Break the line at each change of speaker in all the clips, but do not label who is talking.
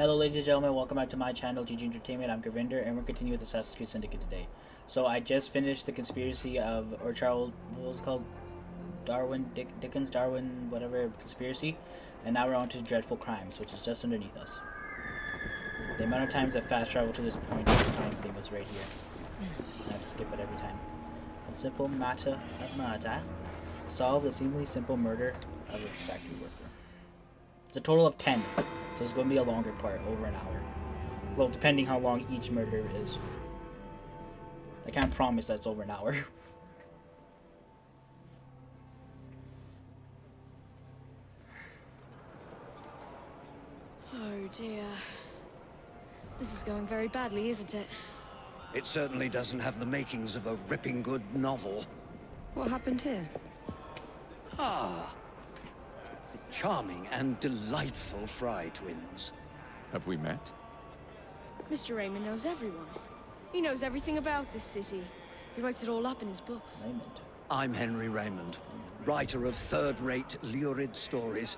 Hello ladies and gentlemen, welcome back to my channel, GG Entertainment. I'm Gravinder, and we're continuing with Assassin's Creed Syndicate today. So I just finished the conspiracy of, or Charles, what was it called? Dickens, Darwin, whatever conspiracy. And now we're on to Dreadful Crimes, which is just underneath us. The amount of times I fast traveled to this point, the time thing was right here. I have to skip it every time. A simple matter of murder. Solve the seemingly simple murder of a factory worker. It's a total of 10. So it's going to be a longer part, over an hour. Well, depending how long each murder is. I can't promise that it's over an hour.
Oh dear. This is going very badly, isn't it?
It certainly doesn't have the makings of a ripping good novel.
What happened here?
Ah, the charming and delightful Frye twins.
Have we met?
Mr. Raymond knows everyone. He knows everything about this city. He writes it all up in his books.
Raymond.
I'm Henry Raymond, writer of third-rate, lurid stories.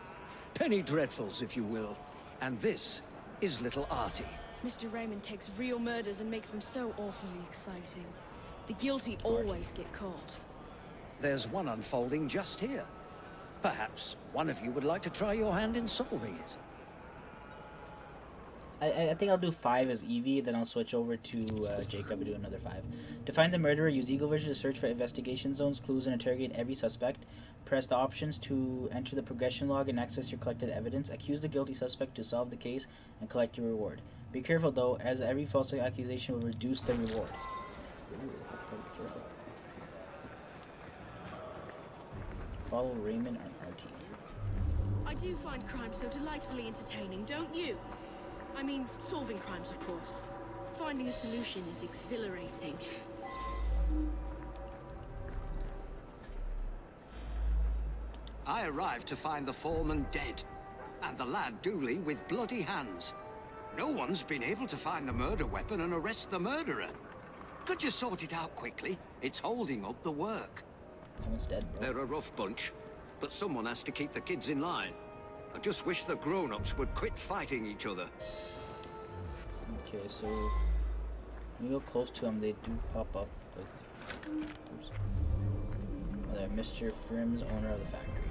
Penny dreadfuls, if you will. And this is little Artie.
Mr. Raymond takes real murders and makes them so awfully exciting. The guilty always get caught.
There's one unfolding just here. Perhaps one of you would like to try your hand in solving it.
I think I'll do 5 as Evie, then I'll switch over to Jacob and do another 5. To find the murderer, use Eagle Vision to search for investigation zones, clues, and interrogate every suspect. Press the options to enter the progression log and access your collected evidence. Accuse the guilty suspect to solve the case and collect your reward. Be careful though, as every false accusation will reduce the reward. Ooh, be careful. Follow Raymond and Artie.
I do find crime so delightfully entertaining, don't you? I mean, solving crimes, of course. Finding a solution is exhilarating.
I arrived to find the foreman dead, and the lad Dooley with bloody hands. No one's been able to find the murder weapon and arrest the murderer. Could you sort it out quickly? It's holding up the work.
Someone's dead, bro.
They're a rough bunch, but someone has to keep the kids in line. I just wish the grown-ups would quit fighting each other.
Okay, so when you go close to them, they do pop up with. Oops. Oh, they're Mr. Frims, owner of the factory.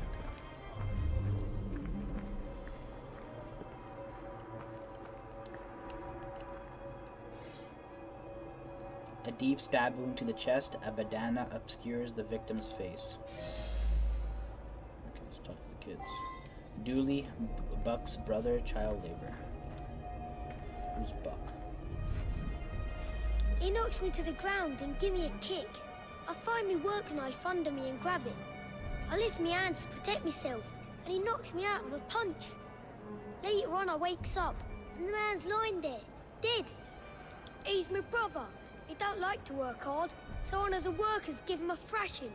Okay. A deep stab wound to the chest, a bandana obscures the victim's face. Okay, let's talk to the kids. Dooley, Buck's brother, child labor. Who's Buck?
He knocks me to the ground and give me a kick. I find me work knife under me and grab it. I lift my hands to protect myself, and he knocks me out with a punch. Later on, I wakes up, and the man's lying there, dead. He's my brother. He don't like to work hard, so one of the workers give him a thrashing.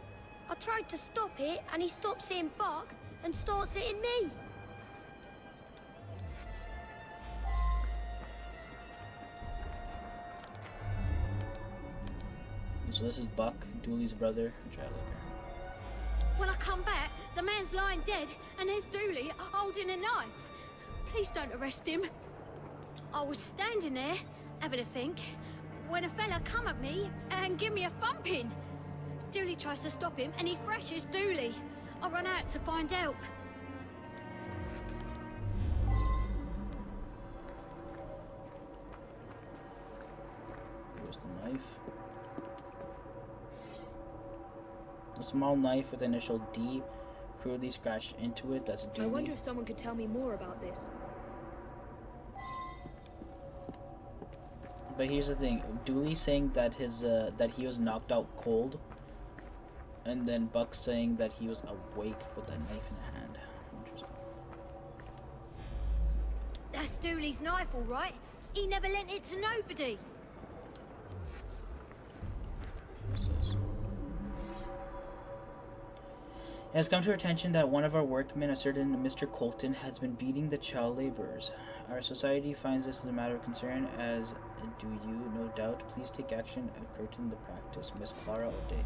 I tried to stop it, and he stops hitting Buck and starts hitting me.
So this is Buck, Dooley's brother, and child labor.
When I come back, the man's lying dead, and there's Dooley holding a knife. Please don't arrest him. I was standing there, having a think, when a fella come at me and give me a thumping. Dooley tries to stop him, and he thrashes Dooley. I run out to find help.
There's the knife. A small knife with initial D crudely scratched into it. That's Dooley.
I wonder if someone could tell me more about this.
But here's the thing: Dooley saying that his that he was knocked out cold, and then Buck saying that he was awake with that knife in hand. Interesting.
That's Dooley's knife, all right. He never lent it to nobody.
What's this? It has come to our attention that one of our workmen, a certain Mr. Colton, has been beating the child laborers. Our society finds this as a matter of concern, as do you, no doubt. Please take action and curtain the practice. Miss Clara O'Day.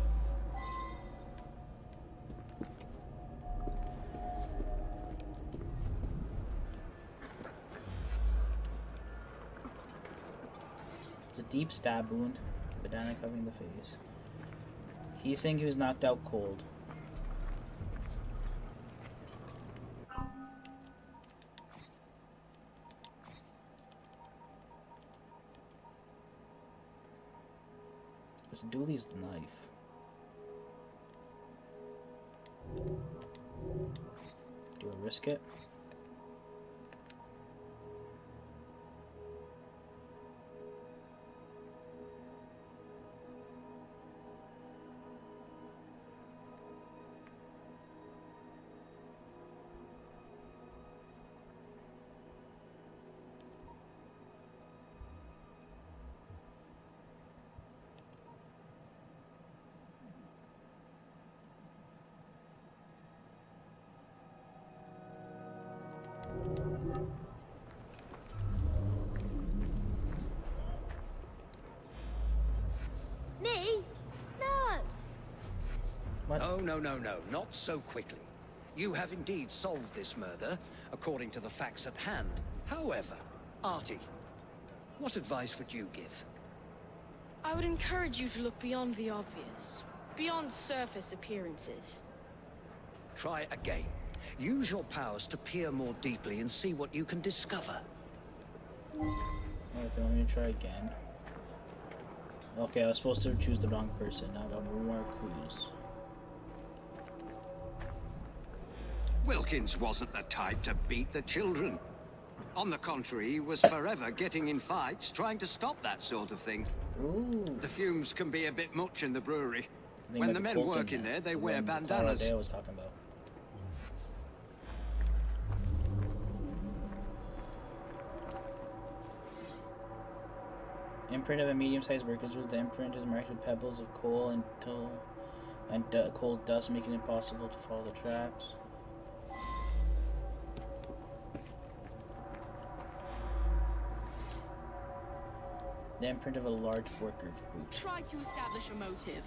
Deep stab wound. Bandana covering the face. He's saying he was knocked out cold. This Dooley's knife. Do I risk it?
Me? No.
What?
Oh, no, not so quickly. You have indeed solved this murder, according to the facts at hand. However, Artie, what advice would you give?
I would encourage you to look beyond the obvious, beyond surface appearances.
Try again. Use your powers to peer more deeply and see what you can discover.
Okay, let me try again. Okay, I was supposed to choose the wrong person. Now I got more clues.
Wilkins wasn't the type to beat the children. On the contrary, he was forever getting in fights, trying to stop that sort of thing.
Ooh.
The fumes can be a bit much in the brewery.
I think
When
like
the men
Colton
work in
had,
there, they
the
wear
one
bandanas.
Clara was talking about. Imprint of a medium-sized worker's root. The imprint is marked with pebbles of coal and coal dust, making it impossible to follow the tracks. The imprint of a large worker's boot.
Try to establish a motive.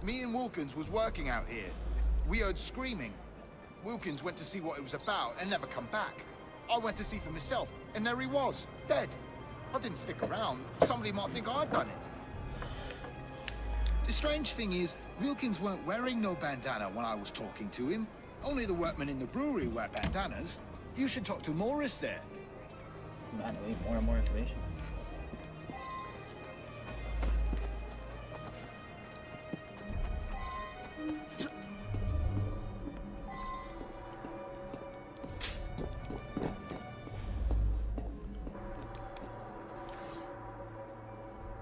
Me and Wilkins was working out here. We heard screaming. Wilkins went to see what it was about and never come back. I went to see for myself, and there he was, dead. I didn't stick around. Somebody might think I'd done it. The strange thing is, Wilkins weren't wearing no bandana when I was talking to him. Only the workmen in the brewery wear bandanas. You should talk to Morris there.
I know more and more information.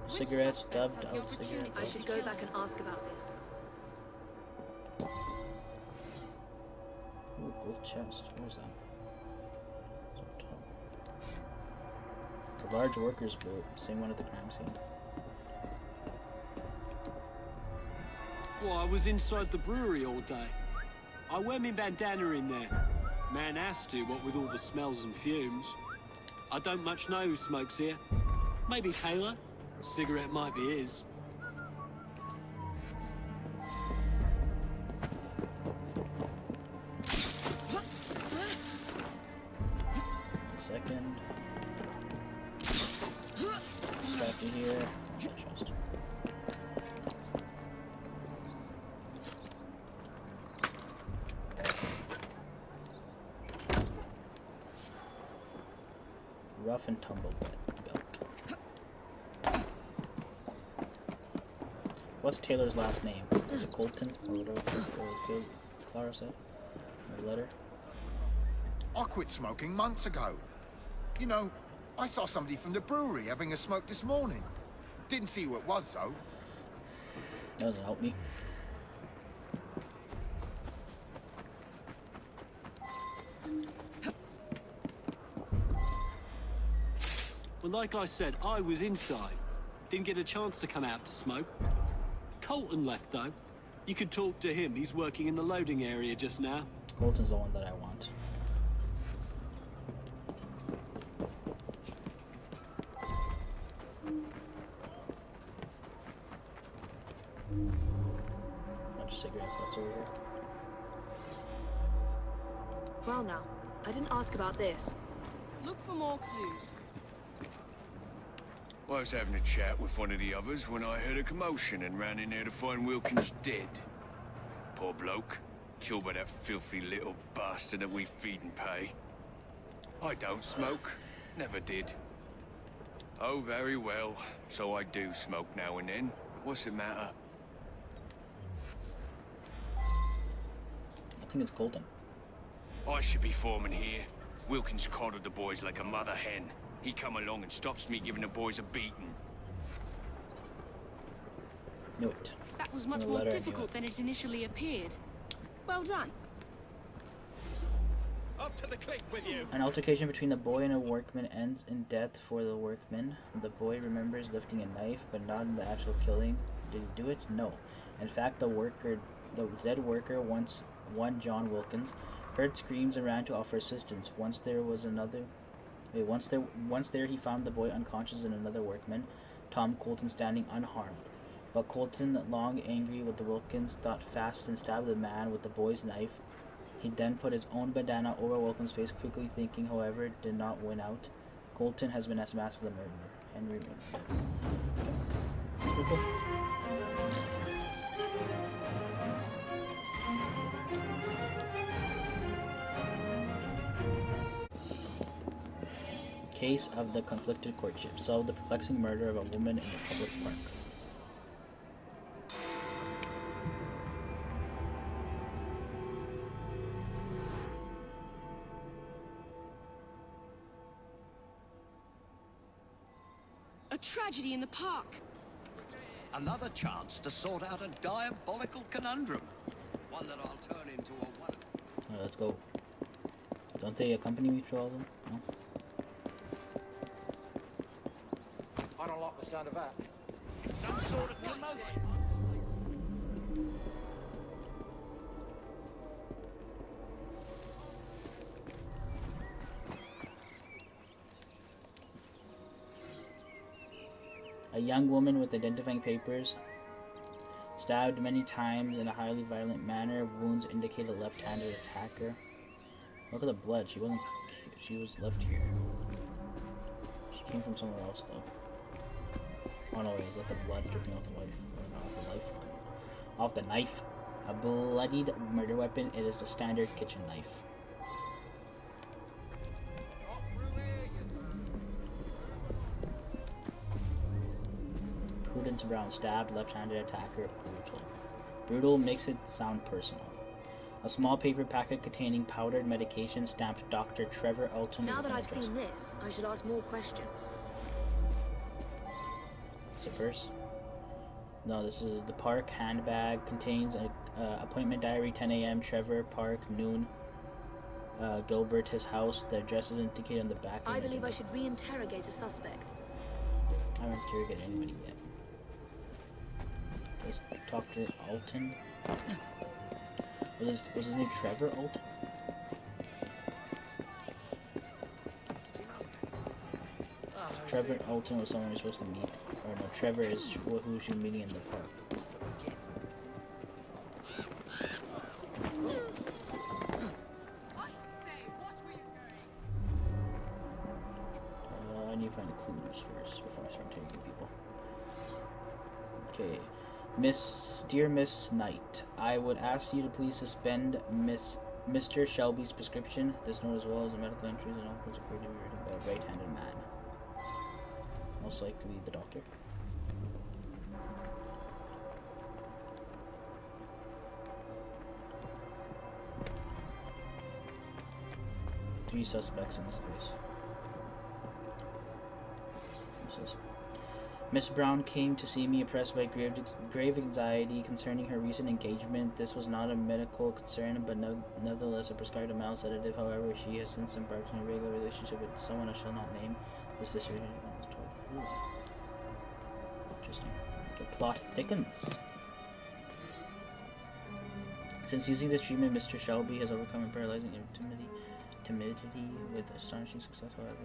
Cigarettes, dubbed out cigarettes.
I should go back and ask about this.
Ooh, gold chest. Where's that? It's up top. The large worker's boot. Same one at the crime scene.
Well, I was inside the brewery all day. I wear me bandana in there. Man has to, what with all the smells and fumes. I don't much know who smokes here. Maybe Taylor? A cigarette might be his.
Second. Strap in here. Chest. Rough and tumble belt. What's Taylor's last name? Is it Colton or whatever Clara said? Or letter?
I quit smoking months ago. You know, I saw somebody from the brewery having a smoke this morning. Didn't see who it was, though.
That doesn't help me.
Well, like I said, I was inside. Didn't get a chance to come out to smoke. Colton left, though. You could talk to him. He's working in the loading area just now.
Colton's the one that I want. That's over here.
Well now, I didn't ask about this.
Look for more clues.
I was having a chat with one of the others when I heard a commotion and ran in there to find Wilkins dead. Poor bloke. Killed by that filthy little bastard that we feed and pay. I don't smoke. Never did. Oh, very well. So I do smoke now and then. What's the matter?
I think it's Colton.
I should be foreman here. Wilkins coddled the boys like a mother hen. He come along and stops me giving the boys a beating.
Knew it.
That was much
The
more
letter I knew
difficult
it.
than it initially appeared. Well done.
Up to the click with you.
An altercation between the boy and a workman ends in death for the workman. The boy remembers lifting a knife, but not in the actual killing. Did he do it? No. In fact, the dead worker, once one John Wilkins, heard screams and ran to offer assistance. Once there, he found the boy unconscious and another workman, Tom Colton, standing unharmed. But Colton, long angry with the Wilkins, thought fast and stabbed the man with the boy's knife. He then put his own bandana over Wilkins' face, quickly thinking, however, did not win out. Colton has been as masked as the murderer. Henry Raymond. Okay. That's pretty cool. Case of the conflicted courtship. Solve the perplexing murder of a woman in a public park.
A tragedy in the park.
Another chance to sort out a diabolical conundrum. One that I'll turn into a one.
Alright, let's go. Don't they accompany me to all of them? No?
I don't like the sound of that.
It's some sort of commotion.
A young woman with identifying papers, stabbed many times in a highly violent manner. Wounds indicate a left-handed attacker. Look at the blood. She wasn't. She was left here. She came from somewhere else, though. Oh no, wait, is that the blood dripping off the knife? Or off the knife? Off the knife. A bloodied murder weapon. It is a standard kitchen knife. Prudence Brown, stabbed, left-handed attacker, brutal. Brutal makes it sound personal. A small paper packet containing powdered medication stamped Dr. Trevor Elton.
Now that I've seen this, I should ask more questions.
So first, no, this is the park handbag. Contains a appointment diary, 10 a.m. Trevor Park, noon. Gilbert, his house. The address is indicated on the back.
I believe I should re-interrogate a suspect.
I haven't interrogated anybody yet. Let's talk to Alton. Was his name Trevor Alton? Trevor Alton was someone you're supposed to meet. Or no, Trevor is who you're meeting in the park. I need to find the clues first before I start taking people. Okay. Dear Miss Knight, I would ask you to please suspend Mr. Shelby's prescription. This note, as well as the medical entries and all, was appear to be written by a right-handed man. Most likely the doctor. 3 suspects in this case. Miss Brown came to see me oppressed by grave anxiety concerning her recent engagement. This was not a medical concern, but nevertheless a prescribed amount sedative. However, she has since embarked on a regular relationship with someone I shall not name. This sister. Interesting. The plot thickens. Since using this treatment, Mr. Shelby has overcome a paralyzing timidity with astonishing success. However,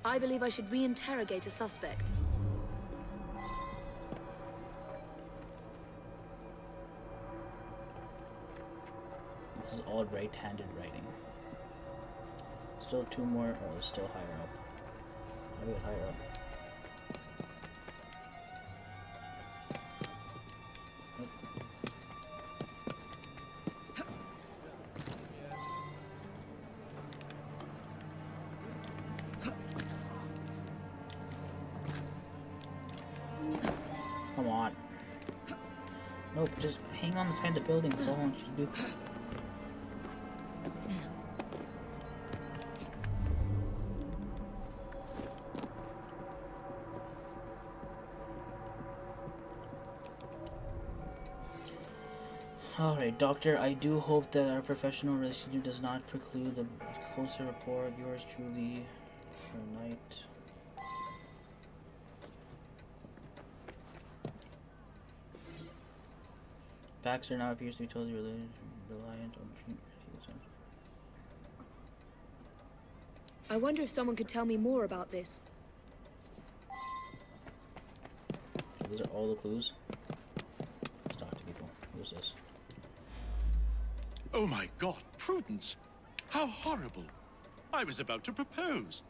I believe I should re-interrogate a suspect.
This is all right-handed writing. Still 2 more. Oh, it's still higher up. How do we get higher up? Come on. Nope, just hang on the side of the building. That's all I want you to do. Alright, Doctor, I do hope that our professional relationship does not preclude the closer rapport of yours truly for night. Baxter now appears to be totally reliant on treatment.
I wonder if someone could tell me more about this.
Okay, those are all the clues. Let's talk to people. Who's this?
Oh my God, Prudence! How horrible! I was about to propose.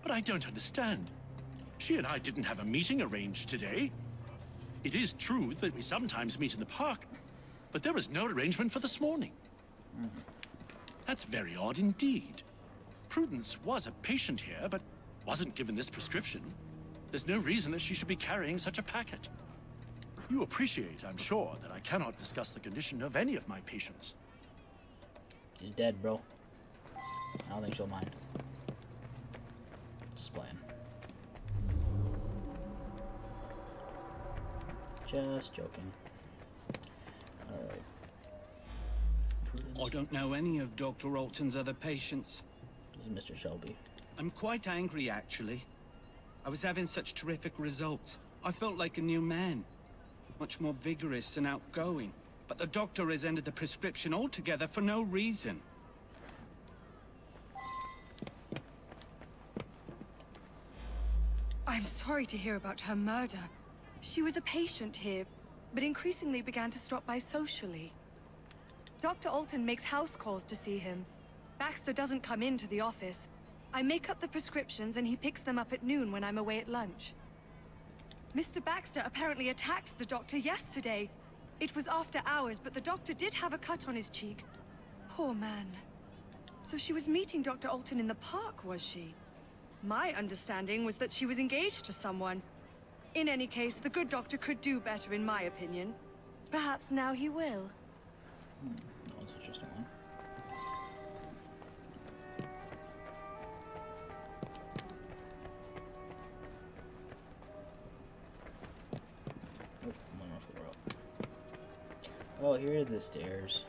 But I don't understand. She and I didn't have a meeting arranged today. It is true that we sometimes meet in the park, but there was no arrangement for this morning. That's very odd indeed. Prudence was a patient here, but wasn't given this prescription. There's no reason that she should be carrying such a packet. You appreciate, I'm sure, that I cannot discuss the condition of any of my patients.
She's dead, bro. I don't think she'll mind. Just playing. Just joking. Alright.
I don't know any of Dr. Alton's other patients.
This is Mr. Shelby.
I'm quite angry, actually. I was having such terrific results. I felt like a new man. Much more vigorous and outgoing. But the doctor has ended the prescription altogether for no reason.
I'm sorry to hear about her murder. She was a patient here, but increasingly began to stop by socially. Dr. Alton makes house calls to see him. Baxter doesn't come into the office. I make up the prescriptions and he picks them up at noon when I'm away at lunch. Mr. Baxter apparently attacked the doctor yesterday. It was after hours, but the doctor did have a cut on his cheek. Poor man. So she was meeting Dr. Alton in the park, was she? My understanding was that she was engaged to someone. In any case, the good doctor could do better, in my opinion. Perhaps now he will.
That was an interesting one. Oh, one more floor up. Oh, here are the stairs.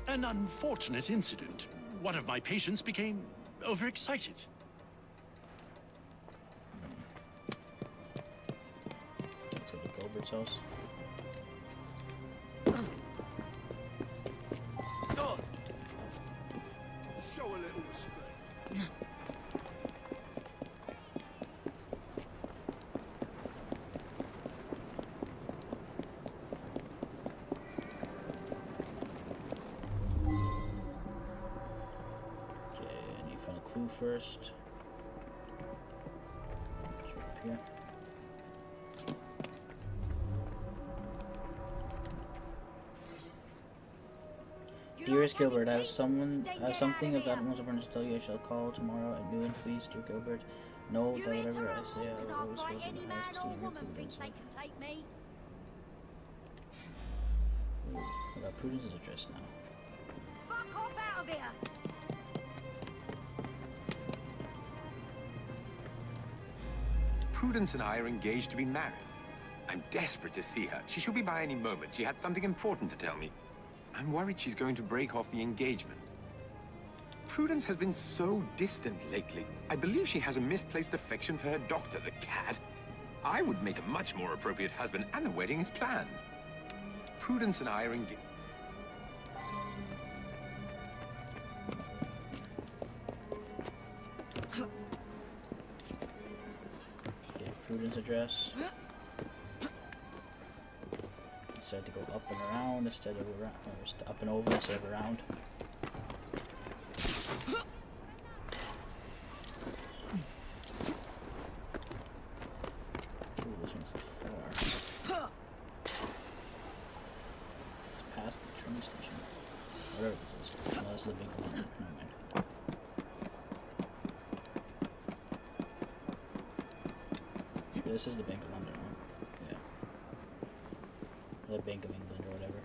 An unfortunate incident. One of my patients became overexcited.
Let's go to Gilbert's house.
Show a little respect.
Okay, I need to find a clue first. It's right up here. Dearest Gilbert, I have something of that most important to tell you. I shall call tomorrow at noon. Please, dear Gilbert, know that whatever I say, I will always hold in the highest esteem and prudence. Ooh, I got Prudence's address now.
Fuck off out of here!
Prudence and I are engaged to be married. I'm desperate to see her. She should be by any moment. She had something important to tell me. I'm worried she's going to break off the engagement. Prudence has been so distant lately. I believe she has a misplaced affection for her doctor, the cad. I would make a much more appropriate husband, and the wedding is planned. Prudence and I are engaged.
Okay, Prudence address. decided to go up and around instead of around, or just up and over instead of around. Ooh, this one's far. It's past the train station. Whatever this is. No, this is the big one. Never mind. This is the Bank of London, right? Yeah. The Bank of England or whatever.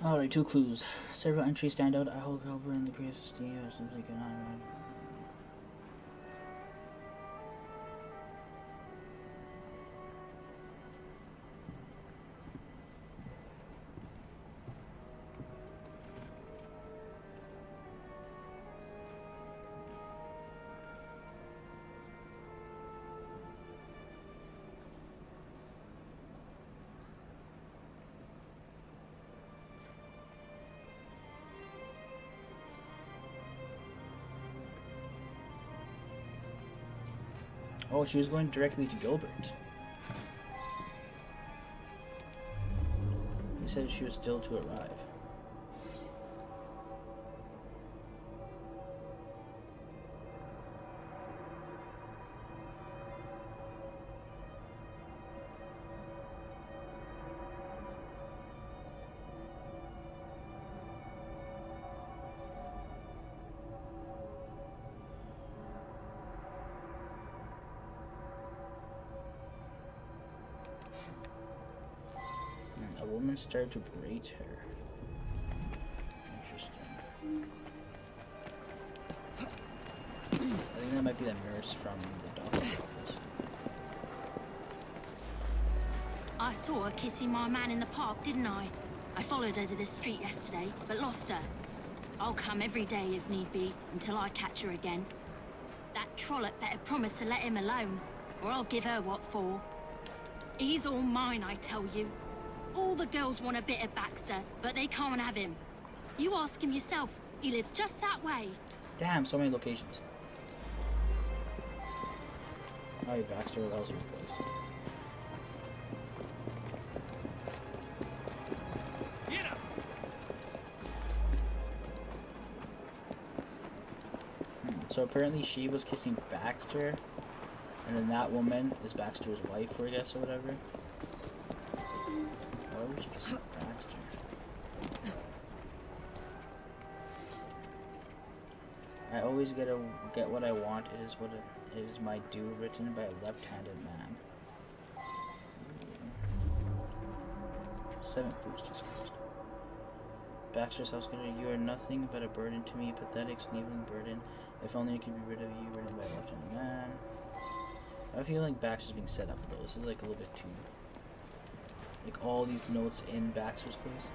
Alright, 2 clues. Several entries stand out. I hold over in the greatest esteem or something going on. Oh, she was going directly to Gilbert. He said she was still to arrive. A woman started to berate her. Interesting. I think that might be the nurse from the doctor's office.
I saw her kissing my man in the park, didn't I? I followed her to this street yesterday, but lost her. I'll come every day if need be, until I catch her again. That trollop better promise to let him alone, or I'll give her what for. He's all mine, I tell you. All the girls want a bit of Baxter, but they can't have him. You ask him yourself. He lives just that way.
Damn, so many locations. Oh, Baxter, that was your place.
Get up.
So apparently she was kissing Baxter, and then that woman is Baxter's wife, I guess, or whatever. Why would you kiss Baxter? I always get what I want. It is my due, written by a left-handed man. 7 clues disclosed. Baxter's house killer, you are nothing but a burden to me, a pathetic, sneering burden. If only I could be rid of you, written by a left-handed man. I feel like Baxter's being set up though. This is like a little bit too. Like all these notes in Baxter's place.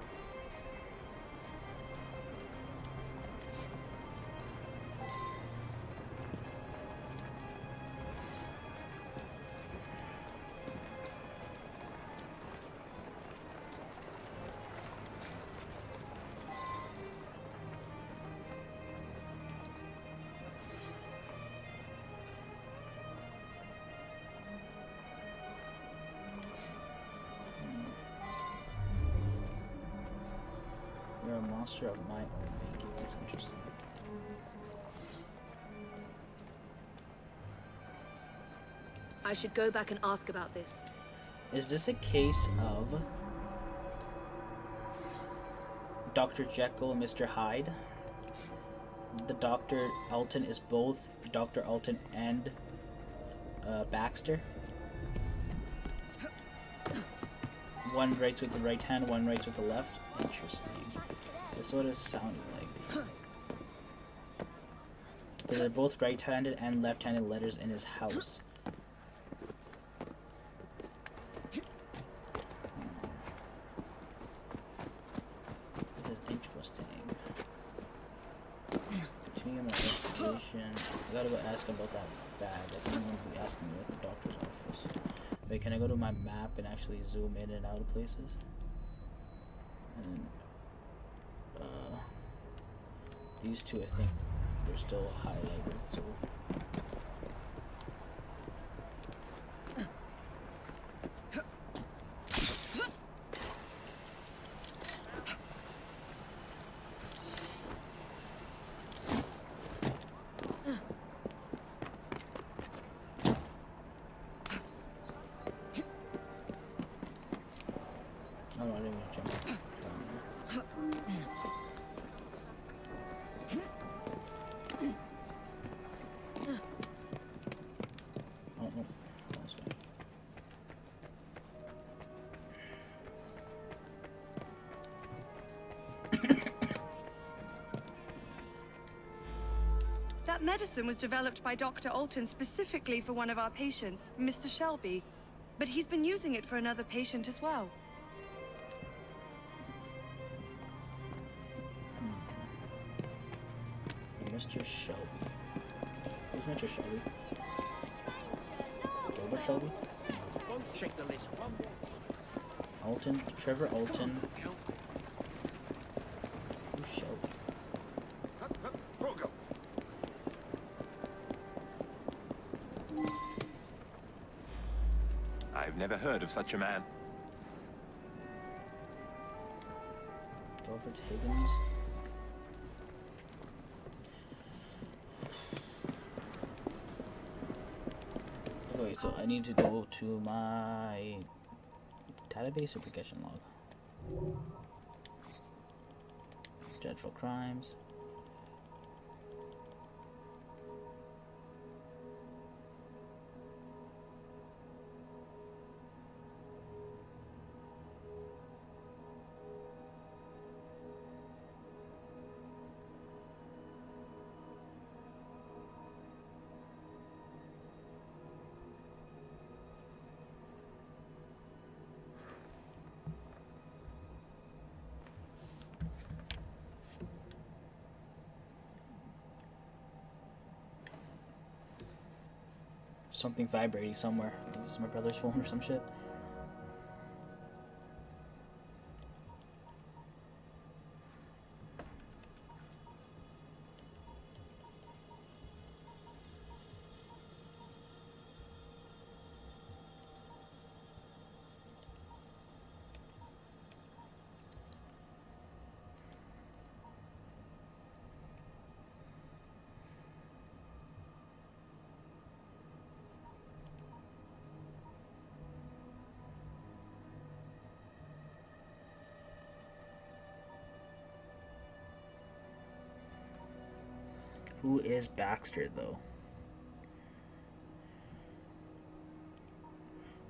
You're a monster of my own making. That's interesting.
I should go back and ask about this.
Is this a case of Dr. Jekyll and Mr. Hyde? the Dr. Alton is both Dr. Alton and Baxter. One writes with the right hand, one writes with the left. Interesting. That's what it sounded like. Because they're both right-handed and left-handed letters in his house. This is interesting. Continue my investigation. I gotta go ask about that bag. I think I'm gonna be asking you at the doctor's office. Wait, can I go to my map and actually zoom in and out of places? And these two, I think they're still highlighted, so oh, I didn't even jump down there. Oh, no. That's fine.
That medicine was developed by Dr. Alton specifically for one of our patients, Mr. Shelby. But he's been using it for another patient as well.
Mr. Shelby. Who's Mr. Shelby? Gilbert Shelby?
Check the list.
Alton? Trevor Alton. Who's Shelby?
I've never heard of such a man.
Gilbert Higgins? Okay, so I need to go to my database application log. Dreadful crimes. Something vibrating somewhere. This is my brother's phone or some shit. Who is Baxter, though?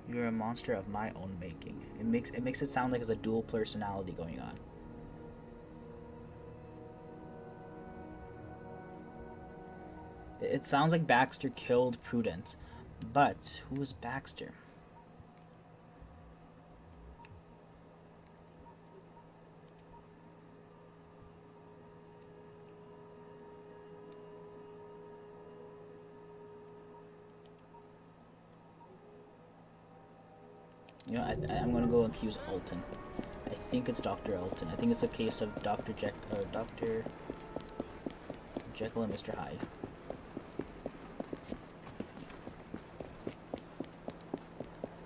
You're a monster of my own making. It makes it sound like it's a dual personality going on. It sounds like Baxter killed Prudence, but who is Baxter? You know, I'm gonna go accuse Alton. I think it's Dr. Alton. I think it's a case of Dr. Jekyll and Mr. Hyde.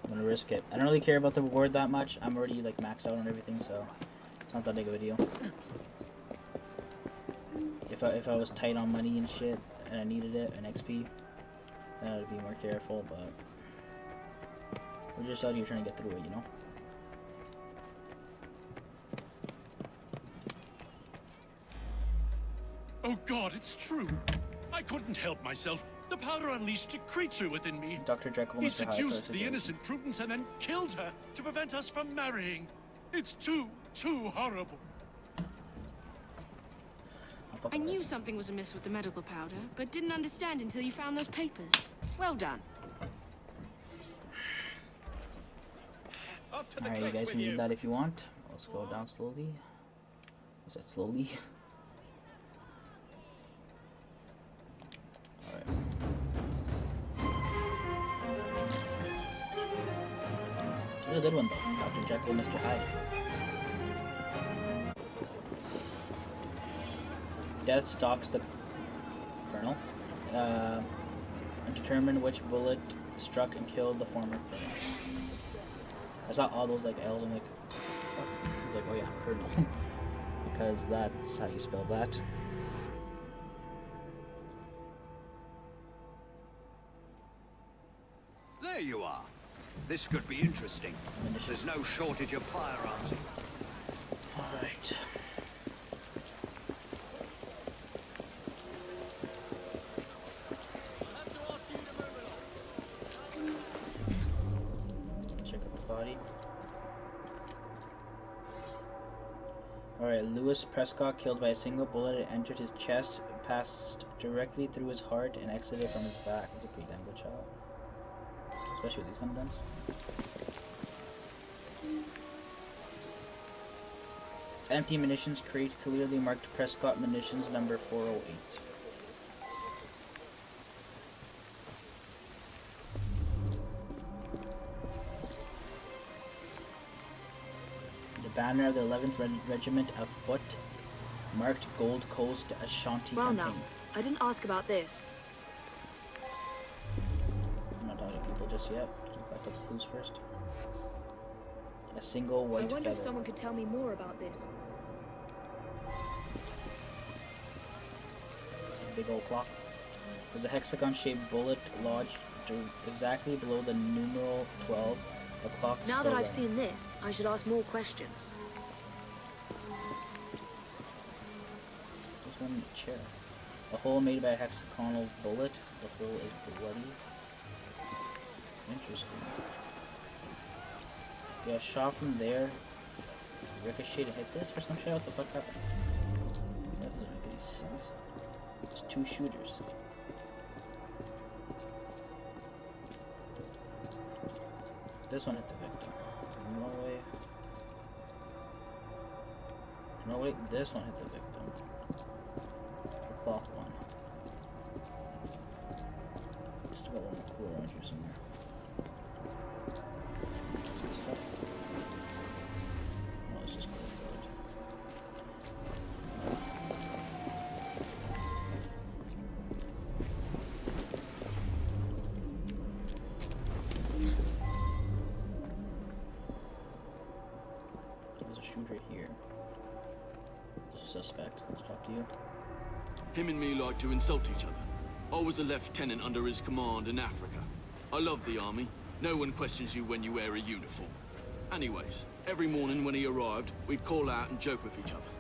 I'm gonna risk it. I don't really care about the reward that much. I'm already like maxed out on everything, so it's not that big of a deal. If I was tight on money and shit and I needed it and XP, then I'd be more careful, but we're just out here trying to get through it, you know?
Oh God, it's true. I couldn't help myself. The powder unleashed a creature within me.
Dr. Jekyll,
He
Mr. Hyde,
seduced
Dr.
the
Jekyll.
innocent Prudence and then killed her to prevent us from marrying. It's too horrible.
I knew something was amiss with the medical powder, but didn't understand until you found those papers. Well done.
Alright, you guys can read that if you want. I'll scroll down slowly. Is that slowly? Alright. This is a good one though. Dr. Jekyll, Mr. Hyde. Death stalks the colonel. And determine which bullet struck and killed the former colonel. I saw all those like L's and like, I was like, oh yeah, colonel. Because that's how you spell that.
There you are. This could be interesting. There's no shortage of firearms.
Alright. Check out the body. Alright, Lewis Prescott killed by a single bullet. It entered his chest, passed directly through his heart, and exited from his back. That's a pretty damn good shot. Especially with these kind of guns. Empty munitions crate clearly marked Prescott munitions number 408. The banner of the 11th Regiment of Foot marked Gold Coast Ashanti
Well
campaign.
now, I didn't ask about this.
I'm not talking to people just yet. Just back up the clues first. A single white
I wonder
feather.
if someone could tell me more about this.
Big old clock. There's a hexagon-shaped bullet lodged exactly below the numeral 12. The clock is
Now
still
that I've
running.
seen this, I should ask more questions.
There's one in the chair. A hole made by a hexagonal bullet. The hole is bloody. Interesting. Yeah, a shot from there. Ricochet to hit this or some shit? What the fuck happened? That doesn't make any sense. There's two shooters. This one hit the victim. No way. No wait, this one hit the victim. The clock one. Still got one more clue around here somewhere. Is this stuff? No, it's just gold colored. There's a shooter here. There's a suspect. Let's talk to you.
Him and me like to insult each other. I was a lieutenant under his command in Africa. I love the army. No one questions you when you wear a uniform. Anyways, every morning when he arrived, we'd call out and joke with each other.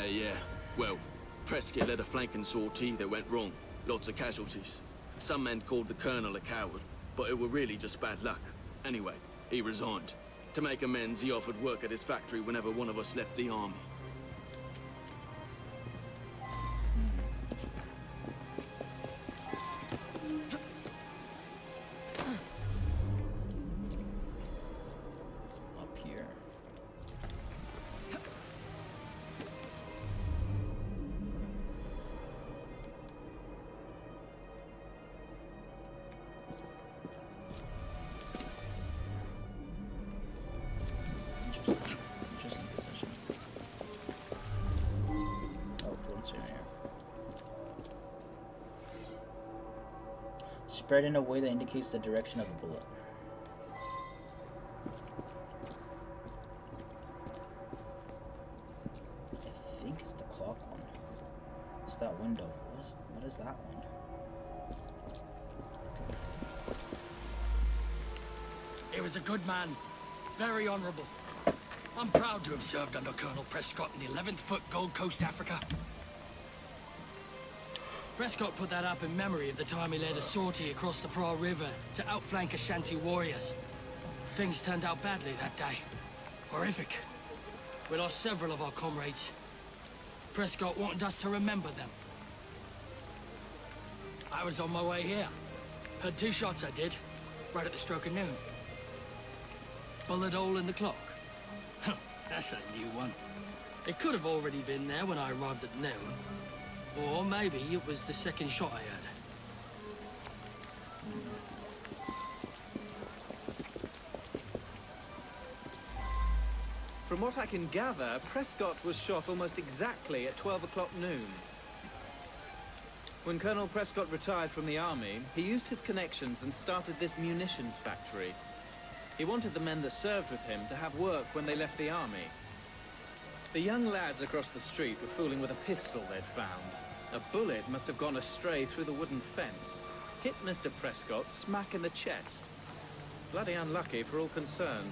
Yeah. Well, Prescott led a flanking sortie that went wrong. Lots of casualties. Some men called the colonel a coward, but it were really just bad luck. Anyway, he resigned. To make amends, he offered work at his factory whenever one of us left the army.
Up here. Interesting position. Oh, bullets are in here. Spread in a way that indicates the direction of the bullet. I think it's the clock one. It's that window. What is that one?
He was a good man. Very honorable. I'm proud to have served under Colonel Prescott in the 11th Foot Gold Coast, Africa. Prescott put that up in memory of the time he led a sortie across the Pra River to outflank Ashanti warriors. Things turned out badly that day. Horrific. We lost several of our comrades. Prescott wanted us to remember them. I was on my way here. Heard 2 shots I did, right at the stroke of noon. Bullet hole in the clock. That's a new one. It could have already been there when I arrived at noon. Or maybe it was the second shot I heard.
From what I can gather, Prescott was shot almost exactly at 12 o'clock noon. When Colonel Prescott retired from the army, he used his connections and started this munitions factory. He wanted the men that served with him to have work when they left the army. The young lads across the street were fooling with a pistol they'd found. A bullet must have gone astray through the wooden fence, hit Mr. Prescott smack in the chest. Bloody unlucky for all concerned.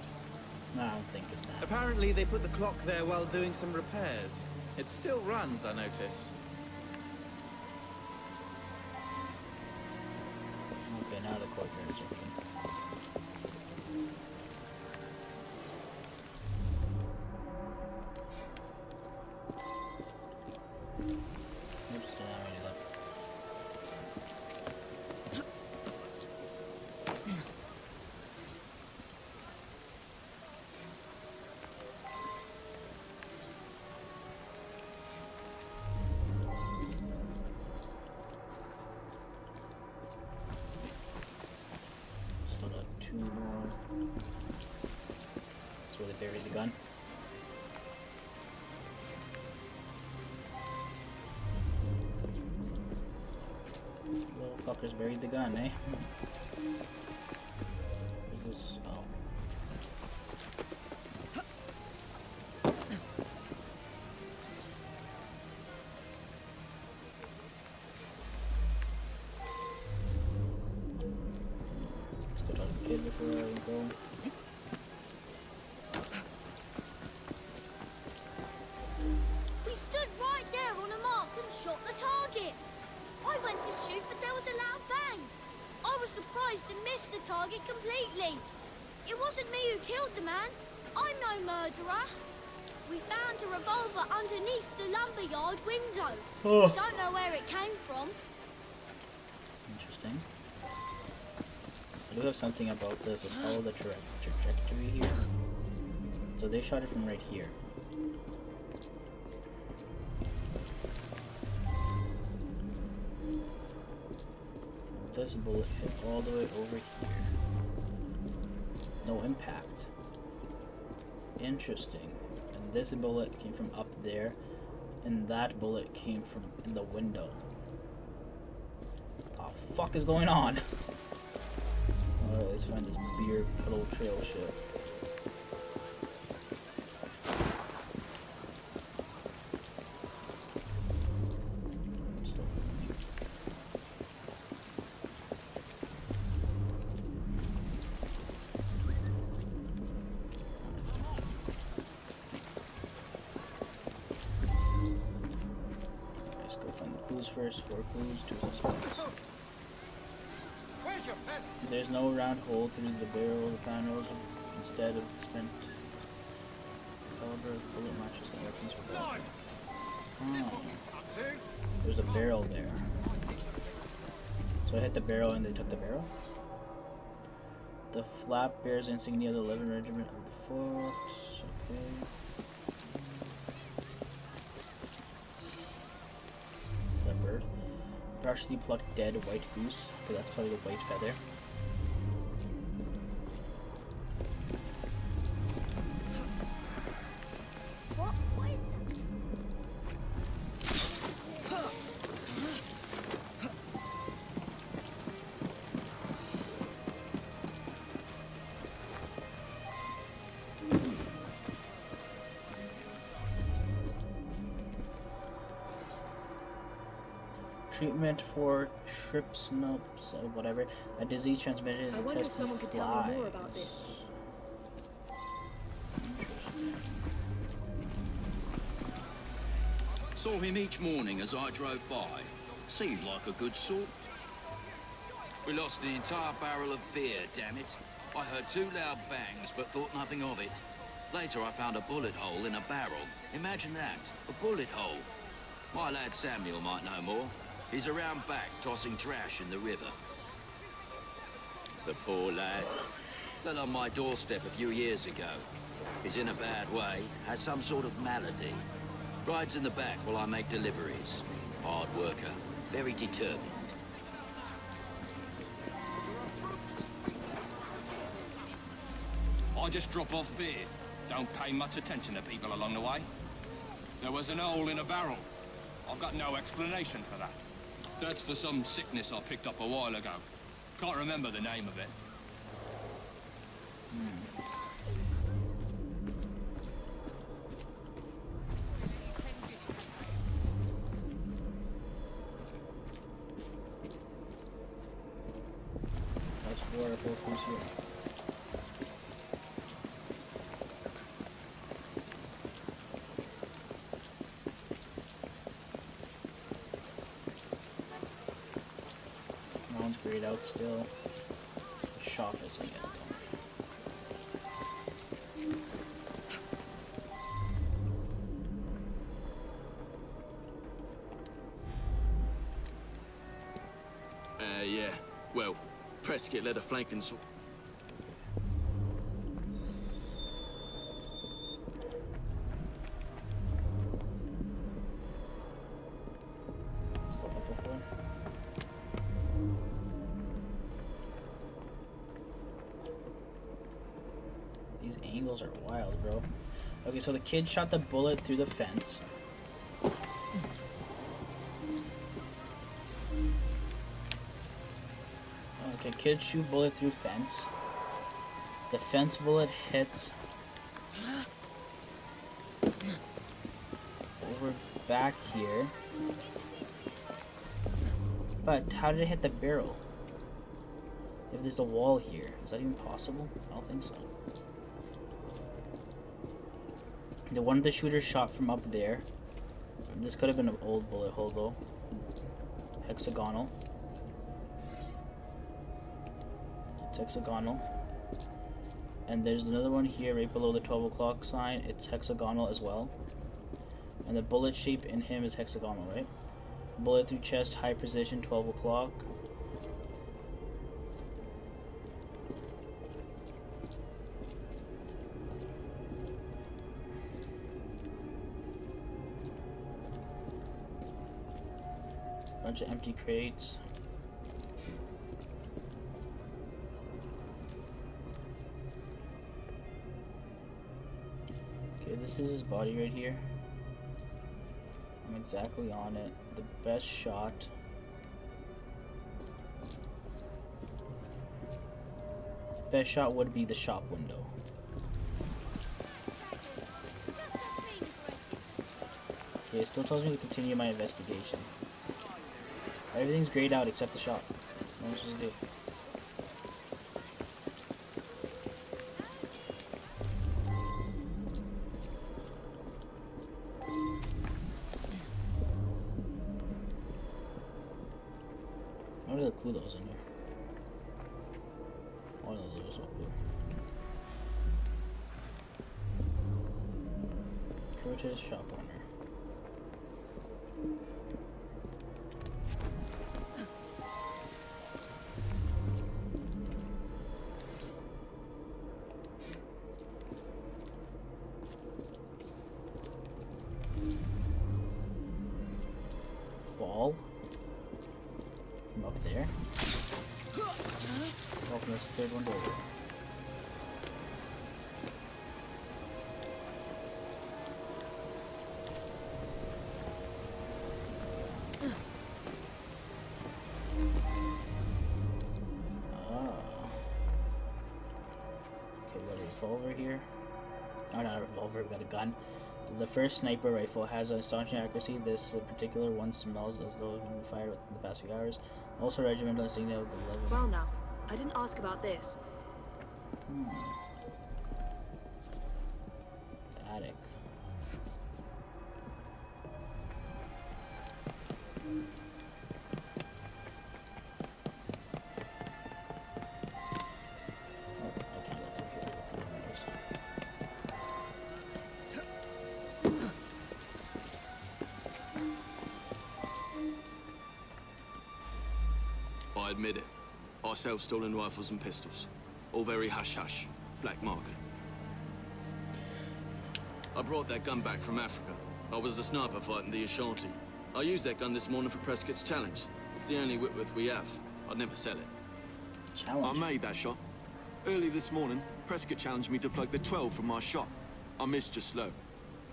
No, I don't think it's that.
Apparently they put the clock there while doing some repairs. It still runs, I notice.
Okay, now the courtyard's open. Oops, they're not already left. Still got 2 more. That's where they buried the gun. Little fuckers buried the gun, eh? Where's this? Oh. Let's go talk to the kid before I go.
We stood right there on a mark and shot the target. I went to shoot, but there was a loud bang. I was surprised and missed the target completely. It wasn't me who killed the man. I'm no murderer. We found a revolver underneath the lumberyard window.
Oh.
Don't know where it came from.
Interesting. I do have something about this. Let's follow the trajectory here. So they shot it from right here. This bullet hit all the way over here. No impact. Interesting. And this bullet came from up there, and that bullet came from in the window. What the fuck is going on? Alright, let's find this beer puddle trail shit. First 4 clues, 2 suspects. There's no round hole through the barrel of the panels. Instead of spent caliber of bullet matches the weapons with that. Oh. There's a barrel there. So I hit the barrel and they took the barrel. The flap bears insignia of the 11th Regiment of the Fox. Okay. Partially plucked dead white goose. Okay, that's probably the white feather. Treatment for trypanosomes, whatever, a disease transmitted.
I wonder if someone could tell me more about this.
Saw him each morning as I drove by. Seemed like a good sort. We lost an entire barrel of beer, damn it. I heard 2 loud bangs, but thought nothing of it. Later, I found a bullet hole in a barrel. Imagine that, a bullet hole. My lad Samuel might know more. He's around back, tossing trash in the river. The poor lad. Fell on my doorstep a few years ago. He's in a bad way, has some sort of malady. Rides in the back while I make deliveries. Hard worker, very determined.
I just drop off beer. Don't pay much attention to people along the way. There was an hole in a barrel. I've got no explanation for that. That's for some sickness I picked up a while ago. Can't remember the name of it.
That's 4 out of 4 crews here. That one's grayed out still. The shop isn't yet though.
Yeah. Well, Prescott led a flanking sort.
These angles are wild, bro. Okay, so the kid shot the bullet through the fence. Okay, kid shoot bullet through fence. The fence bullet hits over back here. But how did it hit the barrel? If there's a wall here, is that even possible? I don't think so. The one of the shooters shot from up there. This could have been an old bullet hole though. Hexagonal. It's hexagonal. And there's another one here right below the 12 o'clock sign. It's hexagonal as well. And the bullet shape in him is hexagonal, right? Bullet through chest, high precision, 12 o'clock. Bunch of empty crates. Okay, this is his body right here. I'm exactly on it. The best shot. Best shot would be the shop window. Okay, it still tells me to continue my investigation. Everything's grayed out except the shop. What am I supposed to do? What are the clue those in here? One of those will clue. Curtis shop owner. Fall from up there. Open this third one door. Okay, we got a revolver here. Oh, not a revolver, we got a gun. The first sniper rifle has an astonishing accuracy. This particular one smells as though it has been fired within the past few hours. Also regimental insignia of the 11.
Well now, I didn't ask about this.
The attic.
admit it. I sell stolen rifles and pistols. All very hush-hush. Black market. I brought that gun back from Africa. I was a sniper fighting the Ashanti. I used that gun this morning for Prescott's challenge. It's the only Whitworth we have. I'd never sell it.
Challenge?
I made that shot. Early this morning, Prescott challenged me to plug the 12 from my shot. I missed just slow.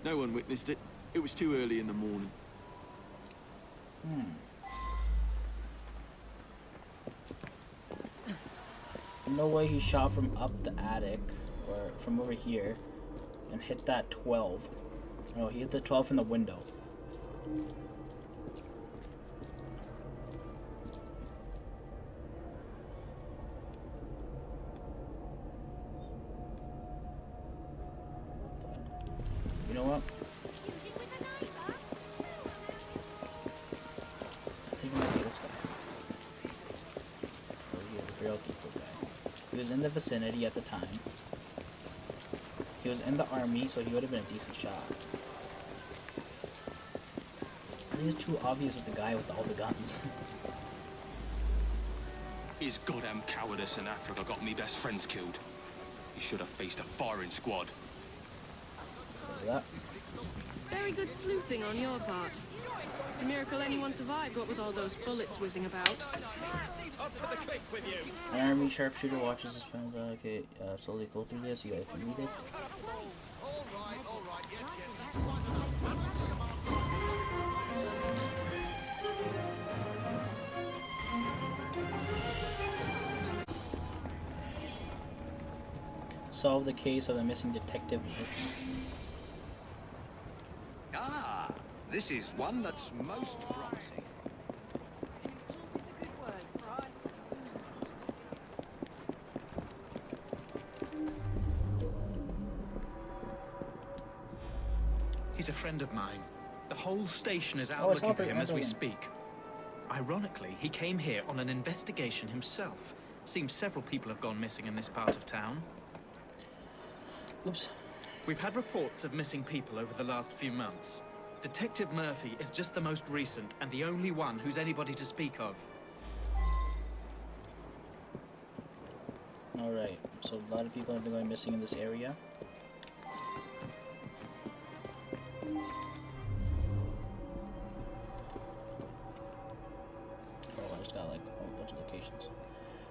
No one witnessed it. It was too early in the morning.
No way he shot from up the attic, or from over here, and hit that 12. Oh, he hit the 12 from the window. You know what? I think it might be this guy. Oh, yeah, the real people guy. He was in the vicinity at the time. He was in the army, so he would have been a decent shot. I think it's too obvious with the guy with all the guns.
His goddamn cowardice in Africa got me best friends killed. He should have faced a firing squad.
That.
Very good sleuthing on your part. It's a miracle anyone survived, what with all those bullets whizzing about.
An army sharpshooter watches this film. Okay, slowly go through this. You guys can read it. Solve the case of the missing detective.
Ah, this is one that's most promising.
He's a friend of mine. The whole station is out looking for him as we speak. Ironically, he came here on an investigation himself. Seems several people have gone missing in this part of town.
Oops.
We've had reports of missing people over the last few months. Detective Murphy is just the most recent and the only one who's anybody to speak of.
Alright, so a lot of people have been going missing in this area. Oh, I just got like a whole bunch of locations.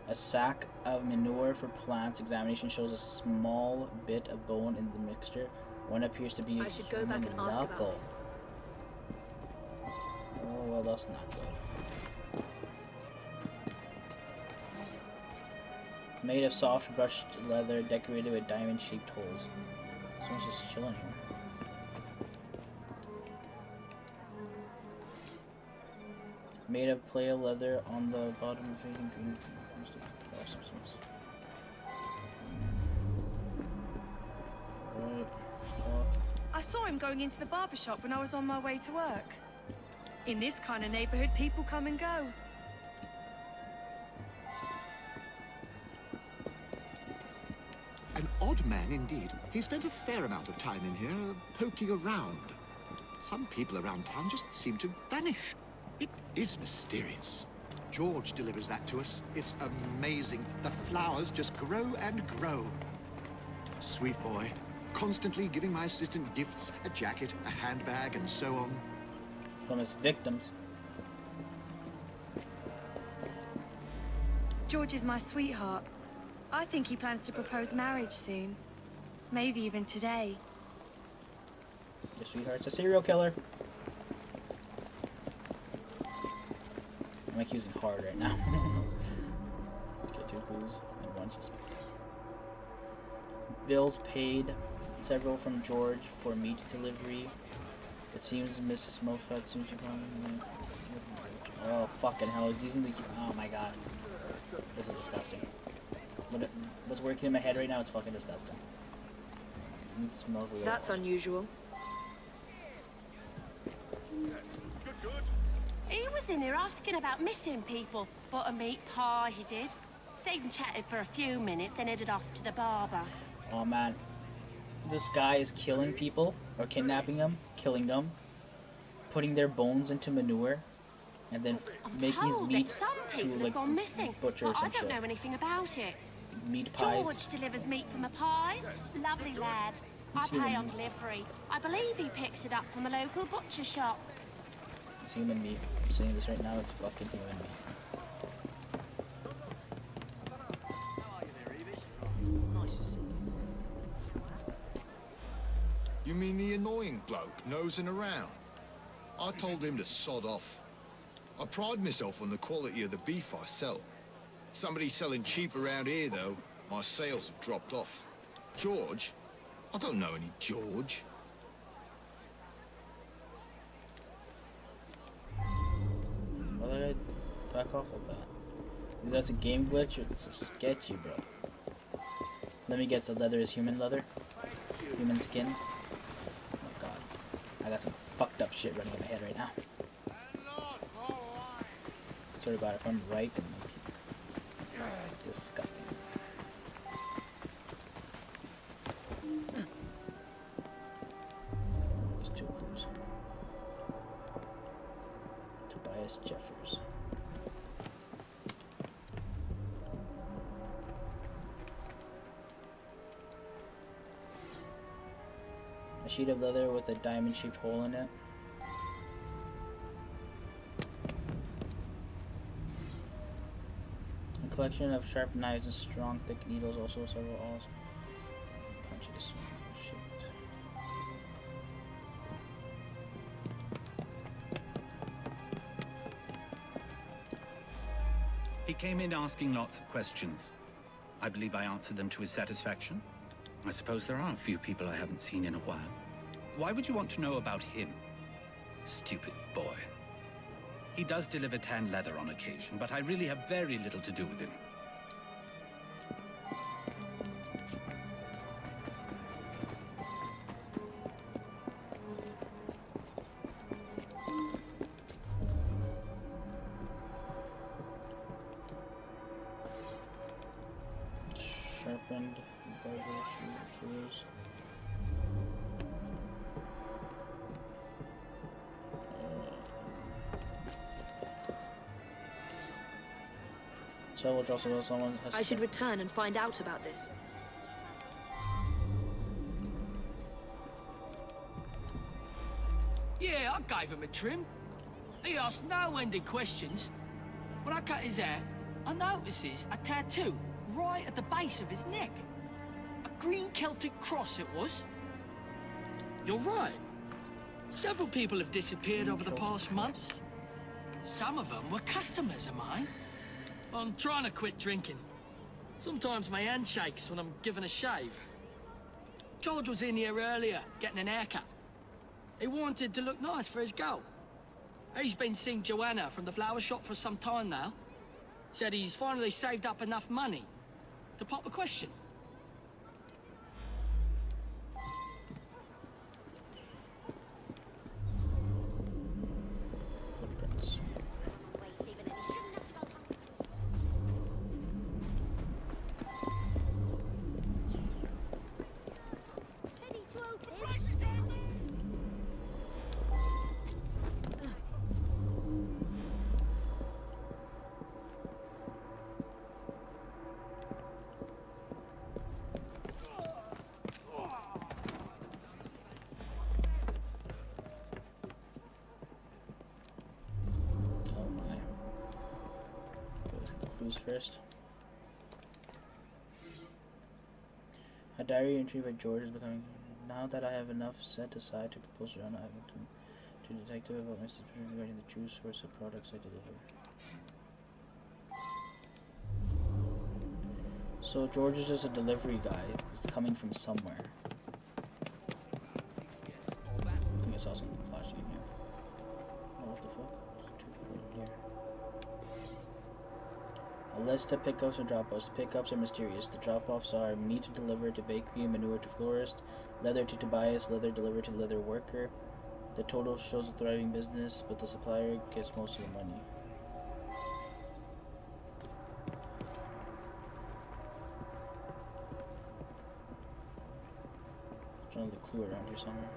A sack of manure for plants. Examination shows a small bit of bone in the mixture. One appears to be a human knuckle. Oh, well, that's not good. Made of soft brushed leather, decorated with diamond-shaped holes. Someone's just chilling here. Made of playable leather on the bottom of fading green.
I saw him going into the barber shop when I was on my way to work. In this kind of neighborhood, people come and go.
An odd man indeed. He spent a fair amount of time in here, poking around. Some people around town just seem to vanish. It is mysterious. George delivers that to us. It's amazing. The flowers just grow and grow. Sweet boy. Constantly giving my assistant gifts, a jacket, a handbag, and so on.
From his victims.
George is my sweetheart. I think he plans to propose marriage soon. Maybe even today.
Your sweetheart's a serial killer. I'm like using hard right now. Get 2 clues and 1 suspect. Bills paid. Several from George for meat delivery. It seems Miss Moffat seems to be calling. Oh fucking hell! He's using the. Oh my god. This is disgusting. What's working in my head right now is fucking disgusting. It smells a little.
That's unusual.
He was in here asking about missing people. Bought a meat pie, he did. Stayed and chatted for a few minutes, then headed off to the barber.
Oh man. This guy is killing people, or kidnapping them, killing them, putting their bones into manure, and then
I'm
making his
told
meat
that some
to
people have
like
gone missing,
butcher
but
or some
I don't
shit.
know anything about it.
Meat pies.
George delivers meat from the pies. Lovely lad. I
It's
pay
human
on
meat.
delivery. I believe he picks it up from the local butcher shop.
It's human meat. I'm saying this right now. It's fucking human meat.
You mean the annoying bloke nosing around? I told him to sod off. I pride myself on the quality of the beef I sell. Somebody selling cheap around here, though, my sales have dropped off. George? I don't know any George.
Why did I back off of that? Maybe that's a game glitch. It's so sketchy, bro. Let me guess, the leather is human leather? Human skin? Oh god. I got some fucked up shit running in my head right now. Sort of about if I'm right and like disgusting. There's 2 clues. Tobias Jeffers. A sheet of leather with a diamond-shaped hole in it. A collection of sharp knives and strong, thick needles, also several awls. Punches. Shaped.
He came in asking lots of questions. I believe I answered them to his satisfaction. I suppose there are a few people I haven't seen in a while. Why would you want to know about him? Stupid boy. He does deliver tan leather on occasion, but I really have very little to do with him.
Sharpened barber tools. So which also someone has
I should return and find out about this.
Yeah, I gave him a trim. He asked no-ended questions. When I cut his hair, I notices a tattoo right at the base of his neck. A green Celtic cross it was. You're right. Several people have disappeared over the past months. Some of them were customers of mine. I'm trying to quit drinking. Sometimes my hand shakes when I'm given a shave. George was in here earlier, getting an haircut. He wanted to look nice for his girl. He's been seeing Joanna from the flower shop for some time now. Said he's finally saved up enough money to pop a question.
Footprints. Oh my. Let's get the clues first. A diary entry by George is becoming. Now that I have enough set aside to propose to Anna Abington to detective about my suspicion regarding the true source of products I deliver. So George is just a delivery guy. He's coming from somewhere. I think I saw something flashing in here. Oh, what the fuck? There's 2 people in here. A list of pickups and drop-offs. The pickups are mysterious. The drop-offs are meat delivered to bakery, manure to florist, leather to Tobias, leather delivered to leather worker. The total shows a thriving business, but the supplier gets most of the money. There's another clue around here somewhere.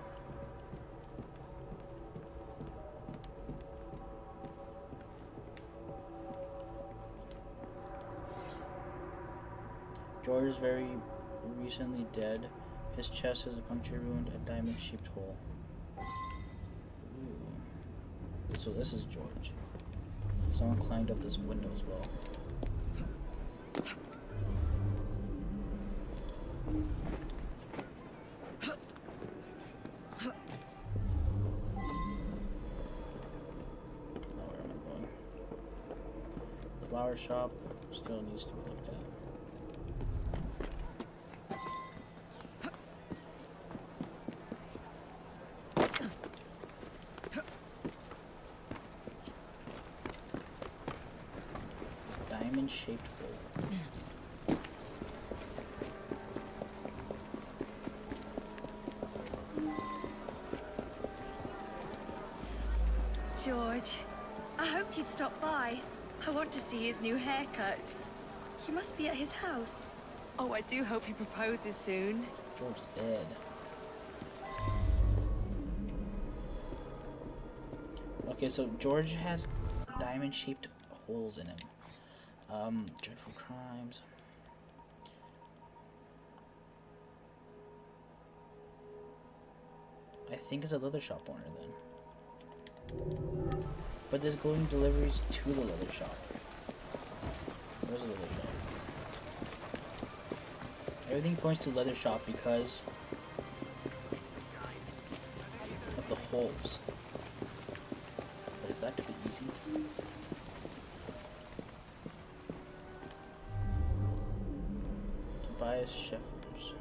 George is very recently dead. His chest has a puncture wound, a diamond-shaped hole. Ooh. So this is George. Someone climbed up this window as well. Now where am I going? Flower shop still needs to be looked at. Diamond-shaped hole.
George, I hoped he'd stop by. I want to see his new haircut. He must be at his house. Oh, I do hope he proposes soon.
George is dead. Okay, so George has diamond-shaped holes in him. Dreadful crimes. I think it's a leather shop owner then. But there's going deliveries to the leather shop. Where's the leather shop? Everything points to leather shop because of the holes. But is that to be easy? Tobias Sheffers.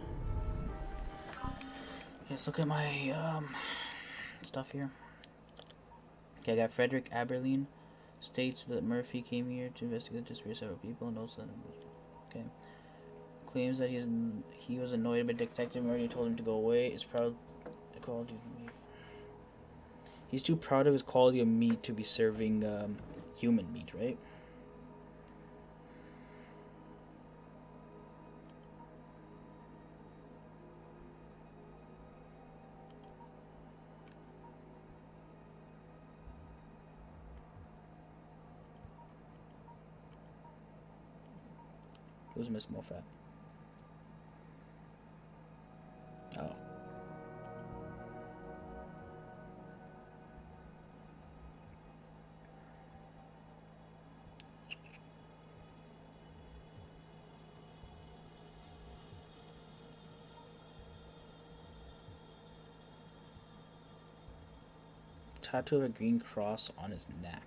Okay, let's look at my stuff here. Okay, I got Frederick Aberline. States that Murphy came here to investigate the disappearance of several people. Notes that, okay. Claims that he was annoyed by Detective Murray and told him to go away. Is proud the quality of meat. He's too proud of his quality of meat to be serving human meat, right? Who's Miss Moffat? Oh. Tattoo of a green cross on his neck.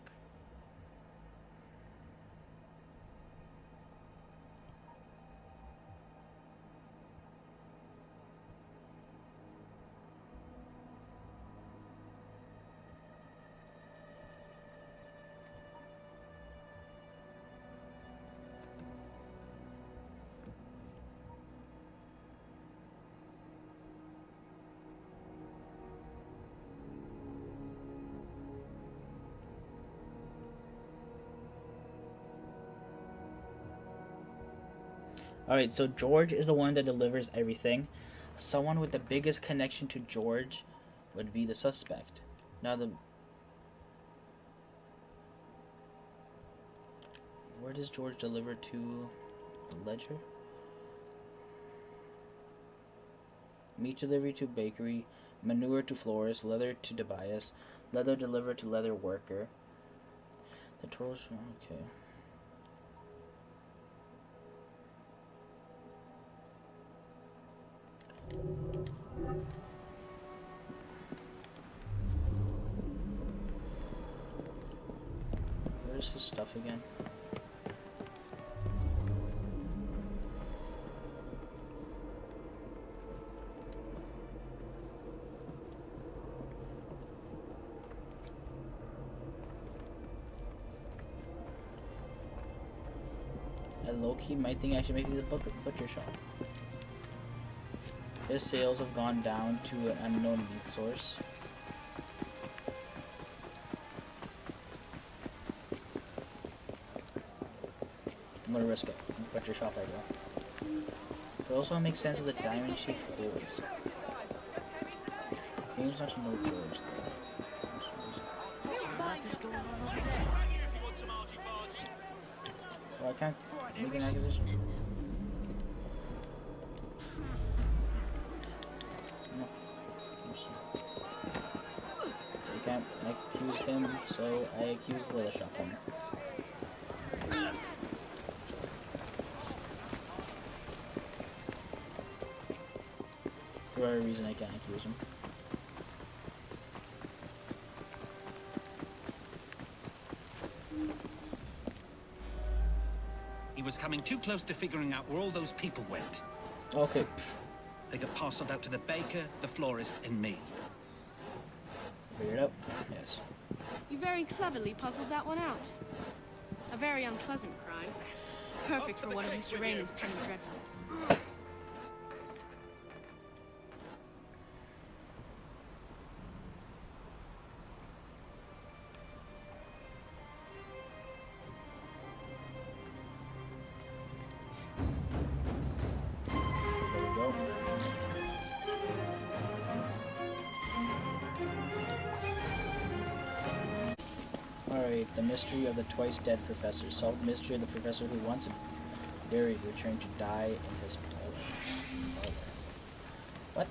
Alright, so George is the one that delivers everything. Someone with the biggest connection to George would be the suspect. Now where does George deliver to the ledger? Meat delivery to bakery, manure to florist, leather to Tobias, leather delivered to leather worker. The total, okay. Where's his stuff again? Low-key might think I should make it a butcher shop. His sales have gone down to an unknown meat source. I'm gonna risk it. Butcher shop I go. It also makes sense of the diamond-shaped holes. Game's not to know George though. Well, I can't make an acquisition. can't accuse him, so I accuse the leather shop owner. For whatever reason, I can't accuse him.
He was coming too close to figuring out where all those people went.
Okay.
They got parceled out to the baker, the florist, and me.
Figure it out? Yes.
You very cleverly puzzled that one out. A very unpleasant crime. Perfect for one of Mr. Raymond's penny dreadfuls.
Alright, the mystery of the twice dead professor. Solve the mystery of the professor who once buried returned to die in his parlor. What?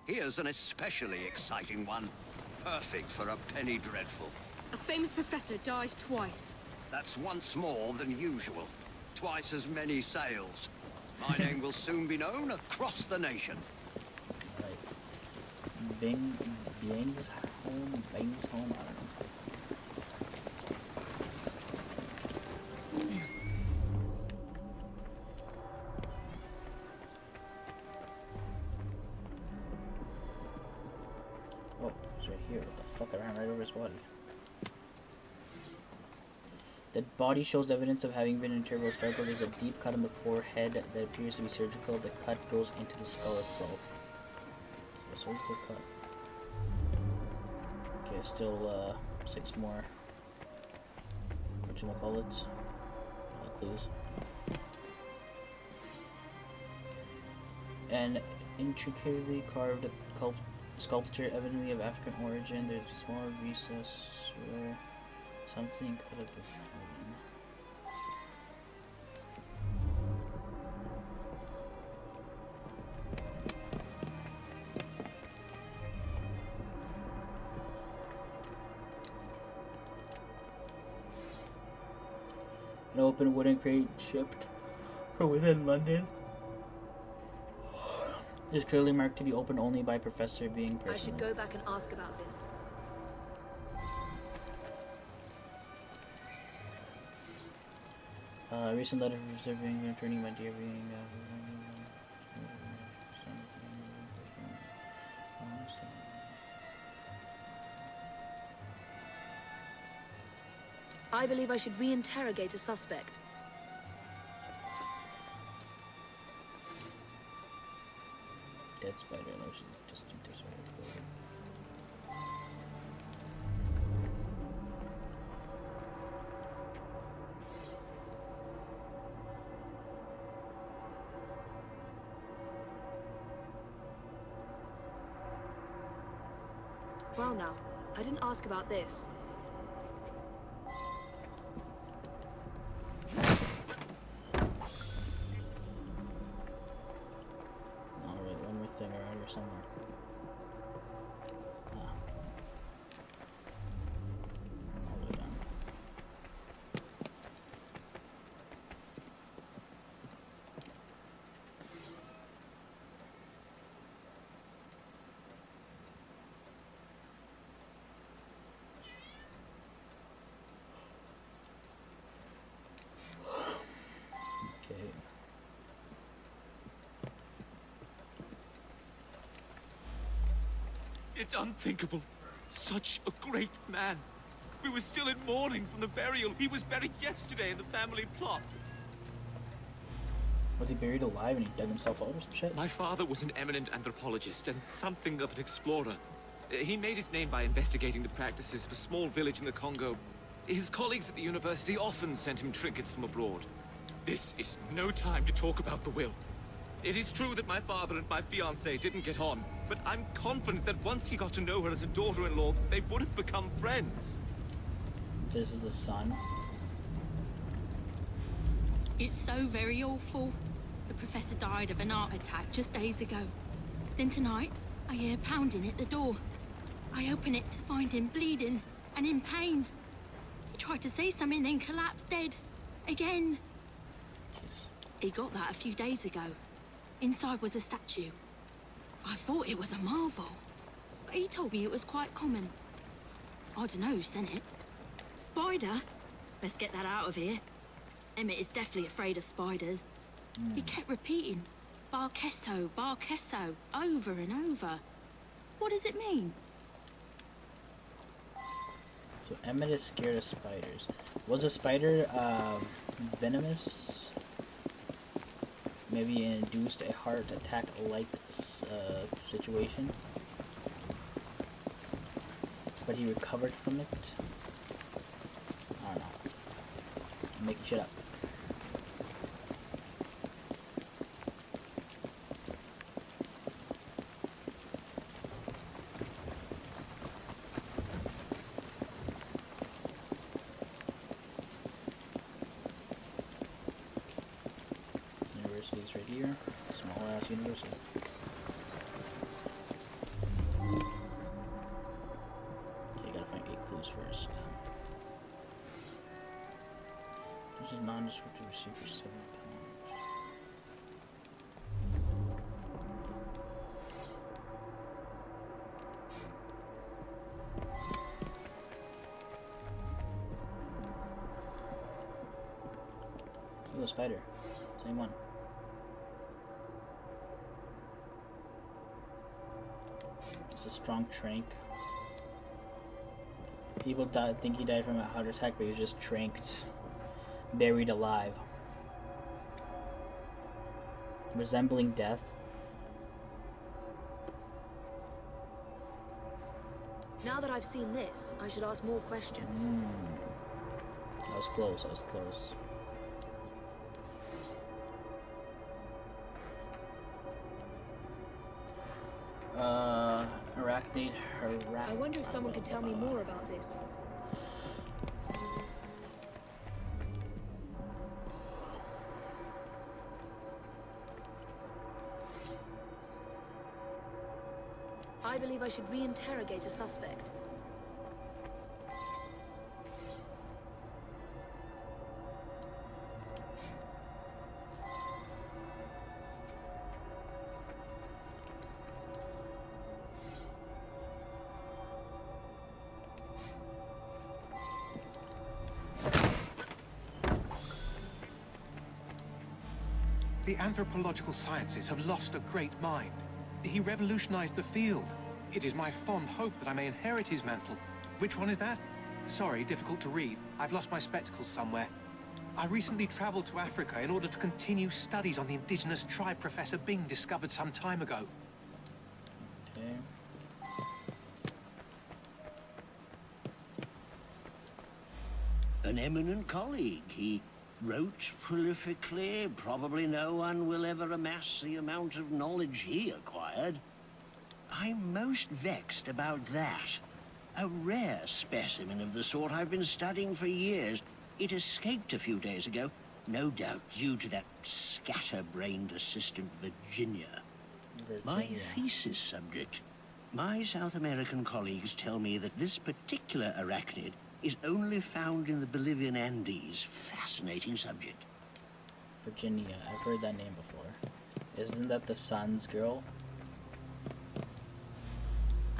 Here's an especially exciting one. Perfect for a penny dreadful.
A famous professor dies twice.
That's once more than usual. Twice as many sales. My name will soon be known across the nation.
Alright. Bing's home, I don't know. Oh, it's right here. What the fuck? I ran right over his body. The body shows evidence of having been in terrible struggle. There's a deep cut on the forehead that appears to be surgical. The cut goes into the skull itself. A surgical cut. Okay, still 6 more. Whatchamacallits? Clues. An intricately carved sculpture, evidently of African origin. There's a small recess where something could have been. An open wooden crate shipped from within London is clearly marked to be open only by Professor being personal.
I should go back and ask about this.
Recent letter from Professor being returning my dear being.
I believe I should re-interrogate a suspect.
Dead spider lotion, distant spider.
Well now, I didn't ask about this.
Alright, one more thing around here somewhere. All the way down. Okay.
It's unthinkable. Such a great man. We were still in mourning from the burial. He was buried yesterday in the family plot.
Was he buried alive and he dug himself out or some shit?
My father was an eminent anthropologist and something of an explorer. He made his name by investigating the practices of a small village in the Congo. His colleagues at the university often sent him trinkets from abroad. This is no time to talk about the will. It is true that my father and my fiancée didn't get on, but I'm confident that once he got to know her as a daughter-in-law, they would have become friends.
This is the son.
It's so very awful. The professor died of an heart attack just days ago. Then tonight, I hear pounding at the door. I open it to find him bleeding and in pain. He tried to say something, then collapsed dead. Again. He got that a few days ago. Inside was a statue. I thought it was a marvel. But he told me it was quite common. I don't know who sent it. Spider? Let's get that out of here. Emmett is definitely afraid of spiders. He kept repeating, Barkesso, Barkesso, over and over. What does it mean?
So Emmett is scared of spiders. Was a spider venomous? Maybe it induced a heart attack-like situation? But he recovered from it? I don't know. I'm making shit up. University's right here. Small ass university. Okay, gotta find 8 clues first. This is nondescriptive receiver 7 pounds. Single spider. Same one. It's a strong trank. People think he died from a heart attack, but he was just tranked. Buried alive. Resembling death.
Now that I've seen this, I should ask more questions.
I was close, I was close. Arachnid,
I wonder if someone could tell me more about this. I believe I should re-interrogate a suspect.
The anthropological sciences have lost a great mind. He revolutionized the field. It is my fond hope that I may inherit his mantle. Which one is that? Sorry, difficult to read. I've lost my spectacles somewhere. I recently traveled to Africa in order to continue studies on the indigenous tribe Professor Bing discovered some time ago.
Okay.
An eminent colleague. He wrote prolifically. Probably no one will ever amass the amount of knowledge he acquired. I'm most vexed about that. A rare specimen of the sort I've been studying for years. It escaped a few days ago, no doubt due to that scatterbrained assistant, Virginia. My thesis subject. My South American colleagues tell me that this particular arachnid is only found in the Bolivian Andes. Fascinating subject.
Virginia, I've heard that name before. Isn't that the Sun's girl?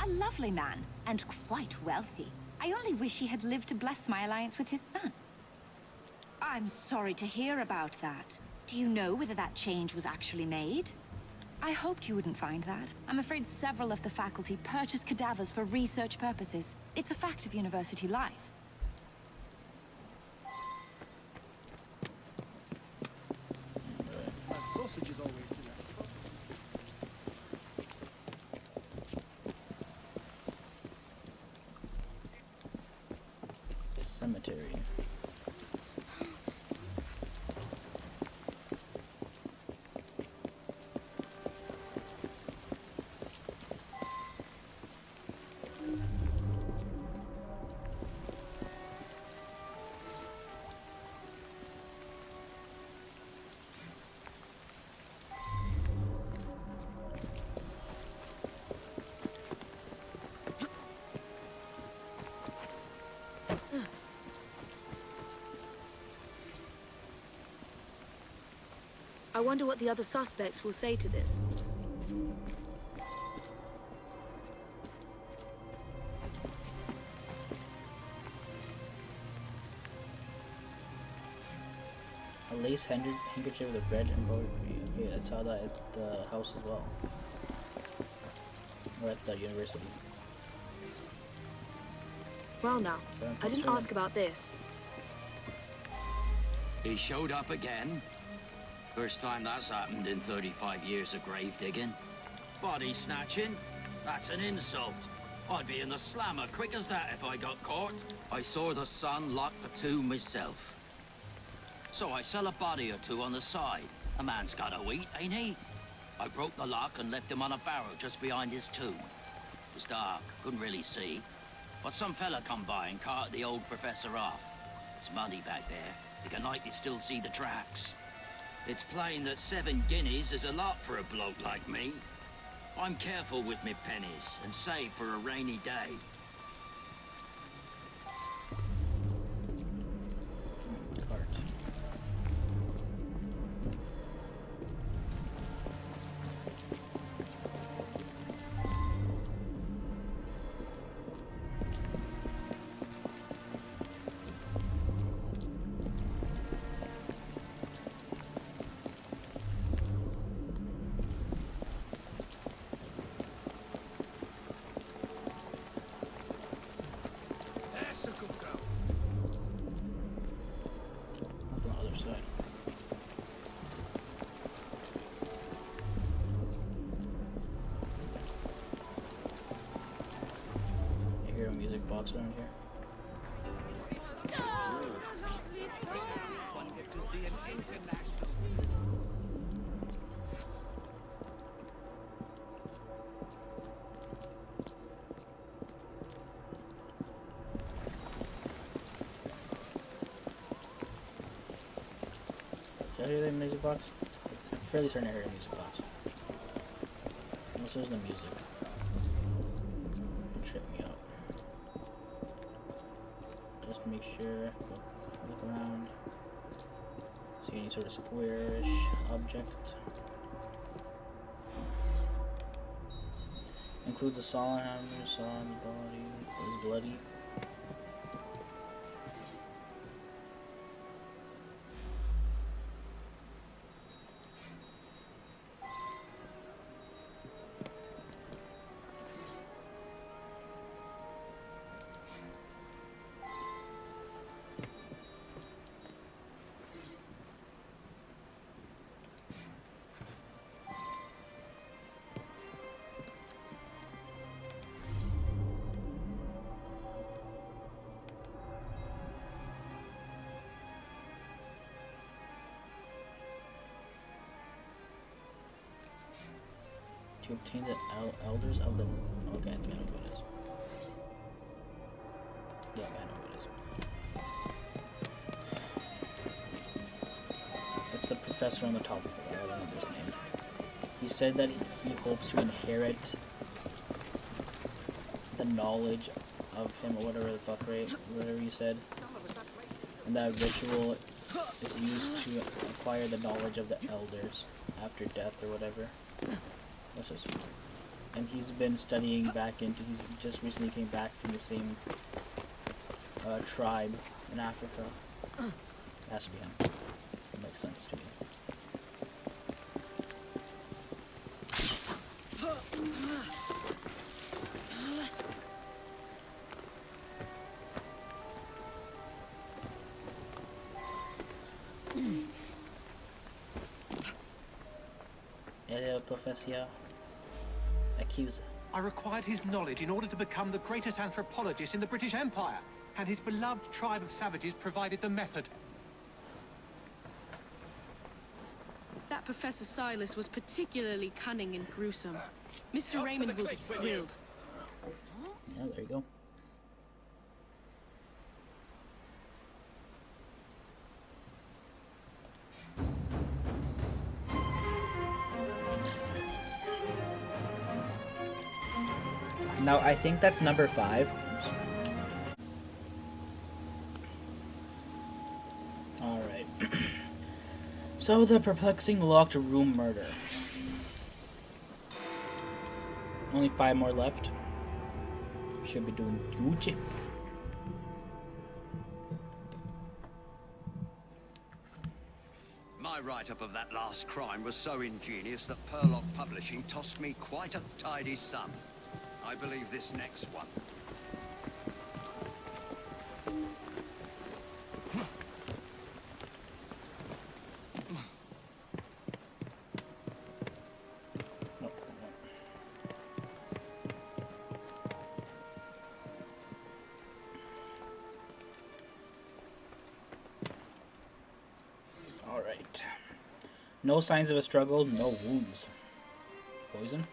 A lovely man, and quite wealthy. I only wish he had lived to bless my alliance with his son. I'm sorry to hear about that. Do you know whether that change was actually made? I hoped you wouldn't find that. I'm afraid several of the faculty purchase cadavers for research purposes. It's a fact of university life.
Sausage is always
Cemetery.
I wonder what the other suspects will say to this.
A lace handkerchief with a red embroidery. Okay, I saw that at the house as well. Or at the university.
Well now, I didn't ask about this.
He showed up again. First time that's happened in 35 years of grave digging. Body snatching? That's an insult. I'd be in the slammer quick as that if I got caught. I saw the son lock the tomb myself. So I sell a body or two on the side. A man's got to eat, ain't he? I broke the lock and left him on a barrow just behind his tomb. It was dark, couldn't really see. But some fella come by and carted the old professor off. It's muddy back there. You can nightly still see the tracks. It's plain that 7 guineas is a lot for a bloke like me. I'm careful with me pennies and save for a rainy day.
Box around here. Did I hear that music box? I'm fairly certain I heard a music box. Unless there's the music. It'll trip me out. Just to make sure, look around, see any sort of squarish object. Includes a saw hammer, saw on the body, is bloody. To obtain the elders of the... Okay, I think I know what it is. Yeah, I know what it is. It's the professor on the top of it. I don't remember his name. He said that he hopes to inherit the knowledge of him, or whatever the fuck, right? Whatever you said. And that ritual is used to acquire the knowledge of the elders after death, or whatever. What's this? And he's been studying back into, he's just recently came back from the same tribe in Africa. It has to be him. It makes sense to me. Hello, Professor. Accuser.
I required his knowledge in order to become the greatest anthropologist in the British Empire, and his beloved tribe of savages provided the method.
That Professor Silas was particularly cunning and gruesome. Mr. Raymond will be thrilled.
Yeah, there you go. Now, I think that's number 5. So the perplexing locked room murder. Only 5 more left. Should be doing Gucci.
My write-up of that last crime was so ingenious that Purlock Publishing tossed me quite a tidy sum. I believe this next one.
Alright. No signs of a struggle, no wounds. Poison?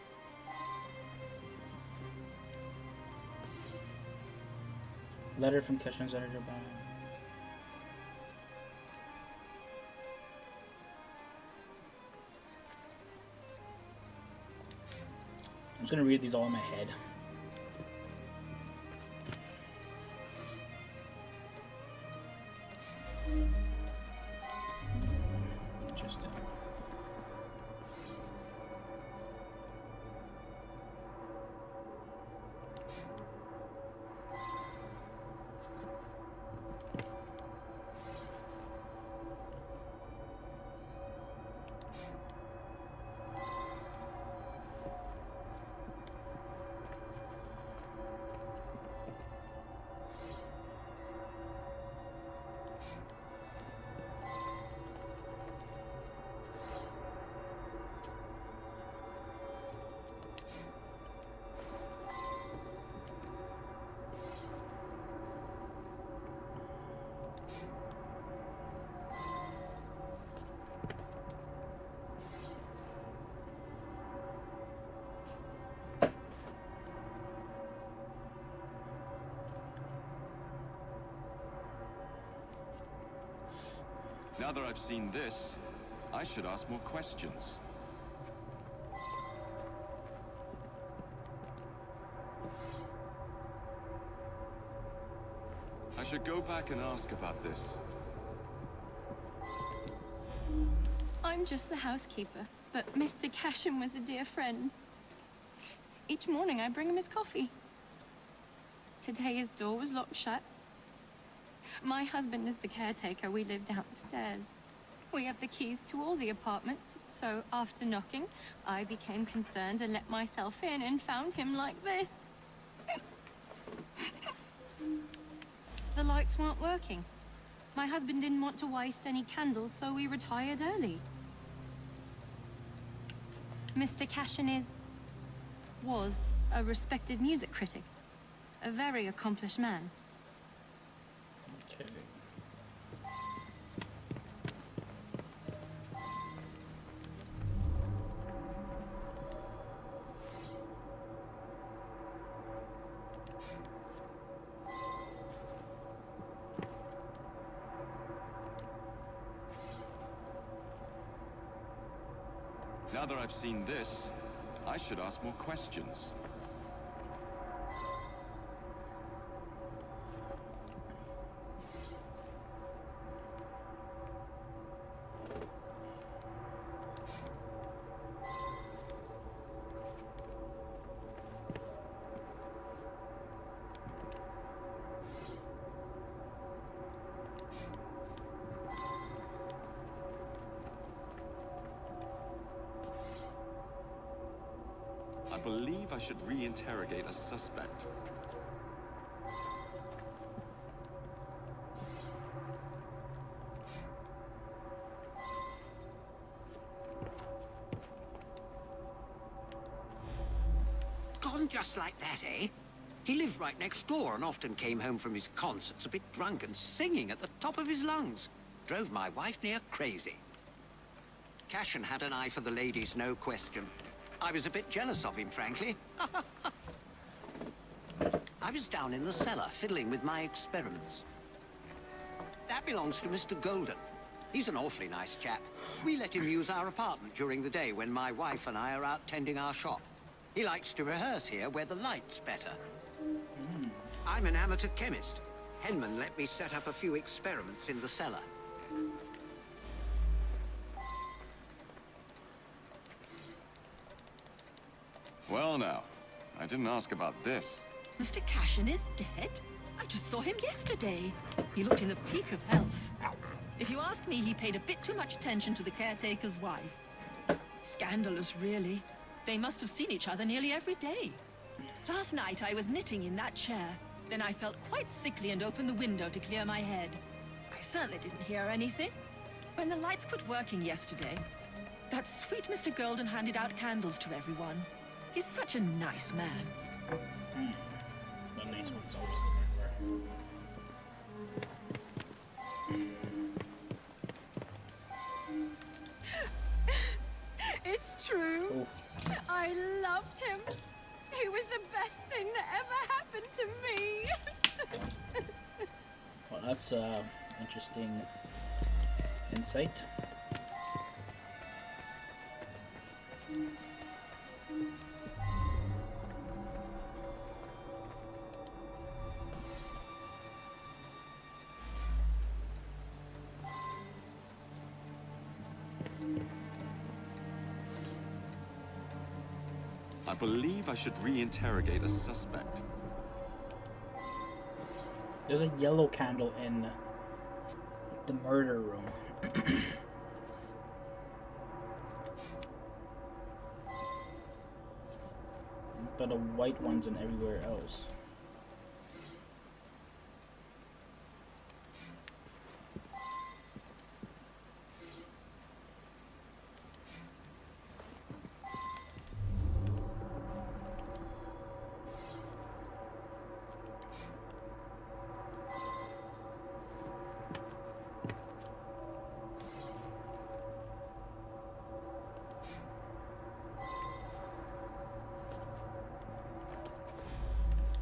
Letter from Keshan's editor by... I'm just gonna read these all in my head. Interesting.
Now that I've seen this, I should ask more questions. I should go back and ask about this.
I'm just the housekeeper, but Mr. Cashin was a dear friend. Each morning I bring him his coffee. Today his door was locked shut. My husband is the caretaker. We live downstairs. We have the keys to all the apartments, so after knocking, I became concerned and let myself in and found him like this. The lights weren't working. My husband didn't want to waste any candles, so we retired early. Mr. Cashin was a respected music critic, a very accomplished man.
Okay.
Now that I've seen this, I should ask more questions. I believe I should re-interrogate a suspect.
Gone just like that, eh? He lived right next door and often came home from his concerts a bit drunk and singing at the top of his lungs. Drove my wife near crazy. Cashin had an eye for the ladies, no question. I was a bit jealous of him, frankly. I was down in the cellar, fiddling with my experiments. That belongs to Mr. Golden. He's an awfully nice chap. We let him use our apartment during the day when my wife and I are out tending our shop. He likes to rehearse here where the light's better. I'm an amateur chemist. Henman let me set up a few experiments in the cellar.
Well now, I didn't ask about this.
Mr. Cashin is dead? I just saw him yesterday. He looked in the peak of health. If you ask me, he paid a bit too much attention to the caretaker's wife. Scandalous, really. They must have seen each other nearly every day. Last night, I was knitting in that chair. Then I felt quite sickly and opened the window to clear my head. I certainly didn't hear anything. When the lights quit working yesterday, that sweet Mr. Golden handed out candles to everyone. He's such a nice man.
The nice one's always the right
It's true.
Ooh.
I loved him. He was the best thing that ever happened to me.
Well, that's interesting insight.
I believe I should re-interrogate a suspect.
There's a yellow candle in the murder room. But a white one's in everywhere else.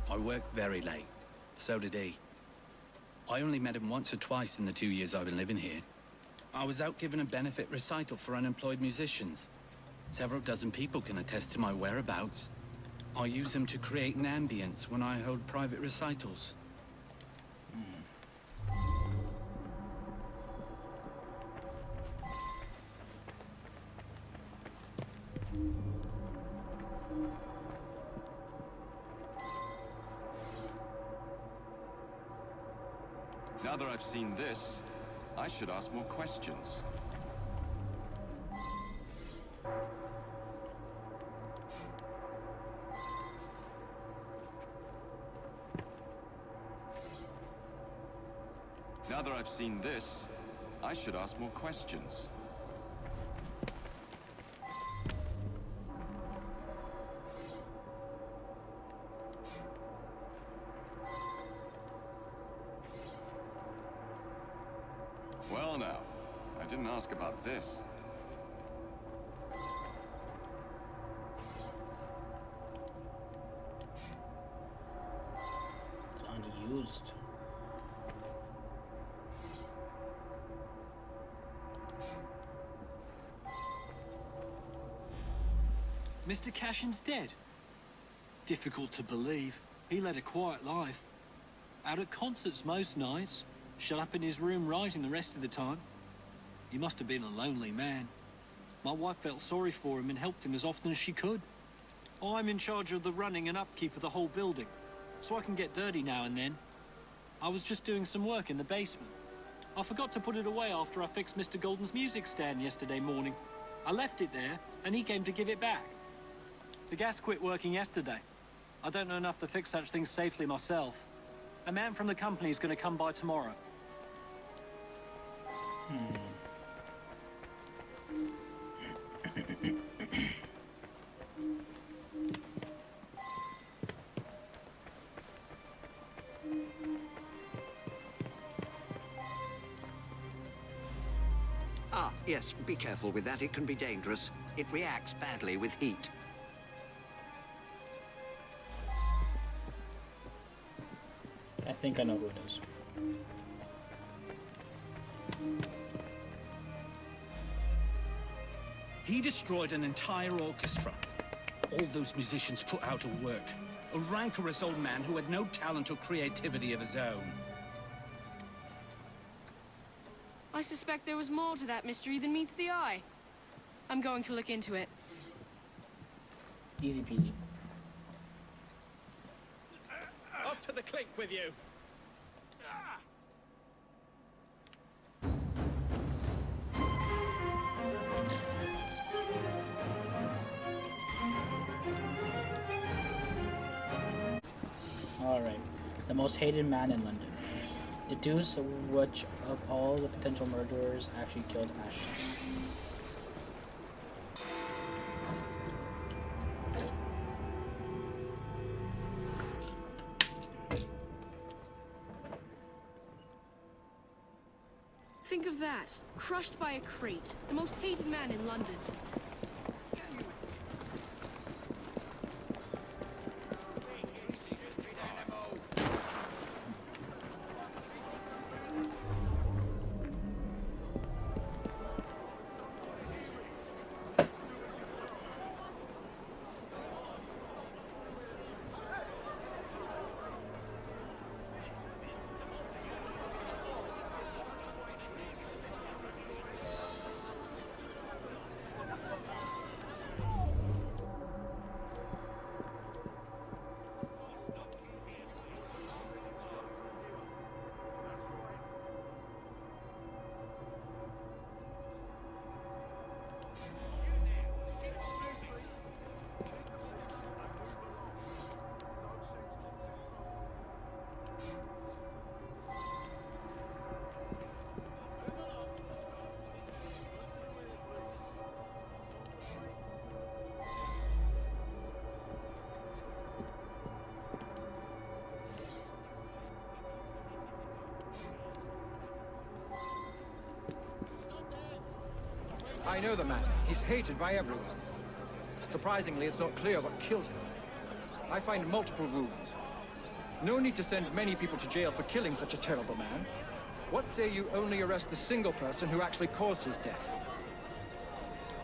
I worked very late. So did he. I only met him once or twice in the 2 years I've been living here. I was out giving a benefit recital for unemployed musicians. Several dozen people can attest to my whereabouts. I use them to create an ambience when I hold private recitals.
Now that I've seen this, I should ask more questions. Now that I've seen this, I should ask more questions. Well now, I didn't ask about this.
It's unused.
Mr. Cashin's dead. Difficult to believe. He led a quiet life. Out at concerts most nights. Shut up in his room writing the rest of the time. He must have been a lonely man. My wife felt sorry for him and helped him as often as she could. I'm in charge of the running and upkeep of the whole building, so I can get dirty now and then. I was just doing some work in the basement. I forgot to put it away after I fixed Mr. Golden's music stand yesterday morning. I left it there, and he came to give it back. The gas quit working yesterday. I don't know enough to fix such things safely myself. A man from the company is going to come by tomorrow.
Ah, yes, be careful with that. It can be dangerous. It reacts badly with heat.
I think I know who it is.
He destroyed an entire orchestra. All those musicians put out of work. A rancorous old man who had no talent or creativity of his own.
I suspect there was more to that mystery than meets the eye. I'm going to look into it.
Easy peasy.
To the clink with you.
Alright. The most hated man in London. Deduce which of all the potential murderers actually killed Ashton.
Think of that. Crushed by a crate. The most hated man in London.
I know the man. He's hated by everyone. Surprisingly, it's not clear what killed him. I find multiple wounds. No need to send many people to jail for killing such a terrible man. What say you only arrest the single person who actually caused his death?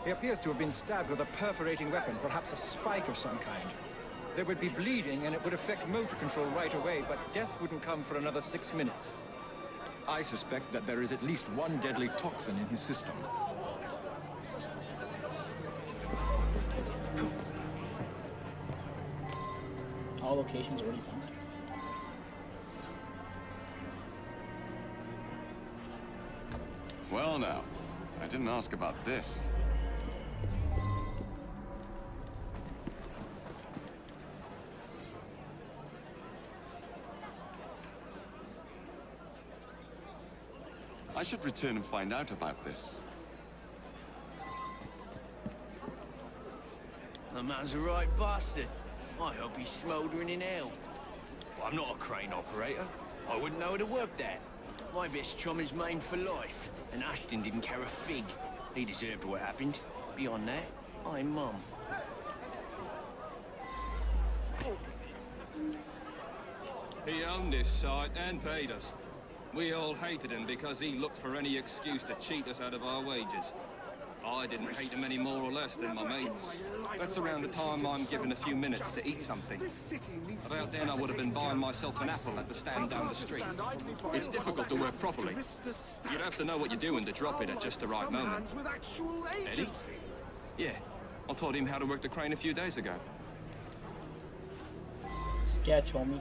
He appears to have been stabbed with a perforating weapon, perhaps a spike of some kind. There would be bleeding and it would affect motor control right away, but death wouldn't come for another 6 minutes.
I suspect that there is at least one deadly toxin in his system.
All locations already found.
Well now, I didn't ask about this. I should return and find out about this.
The man's a right bastard. I hope he's smouldering in hell. I'm not a crane operator. I wouldn't know how to work that. My best chum is maimed for life, and Ashton didn't care a fig. He deserved what happened. Beyond that, I'm mum.
He owned this site and paid us. We all hated him because he looked for any excuse to cheat us out of our wages. I didn't hate him any more or less than my mates. That's around the time I'm given a few minutes to eat something. About then I would have been buying myself an apple at the stand down the street. It's difficult to work properly. You'd have to know what you're doing to drop it at just the right moment. Eddie? Yeah, I taught him how to work the crane a few days ago.
Sketch, homie.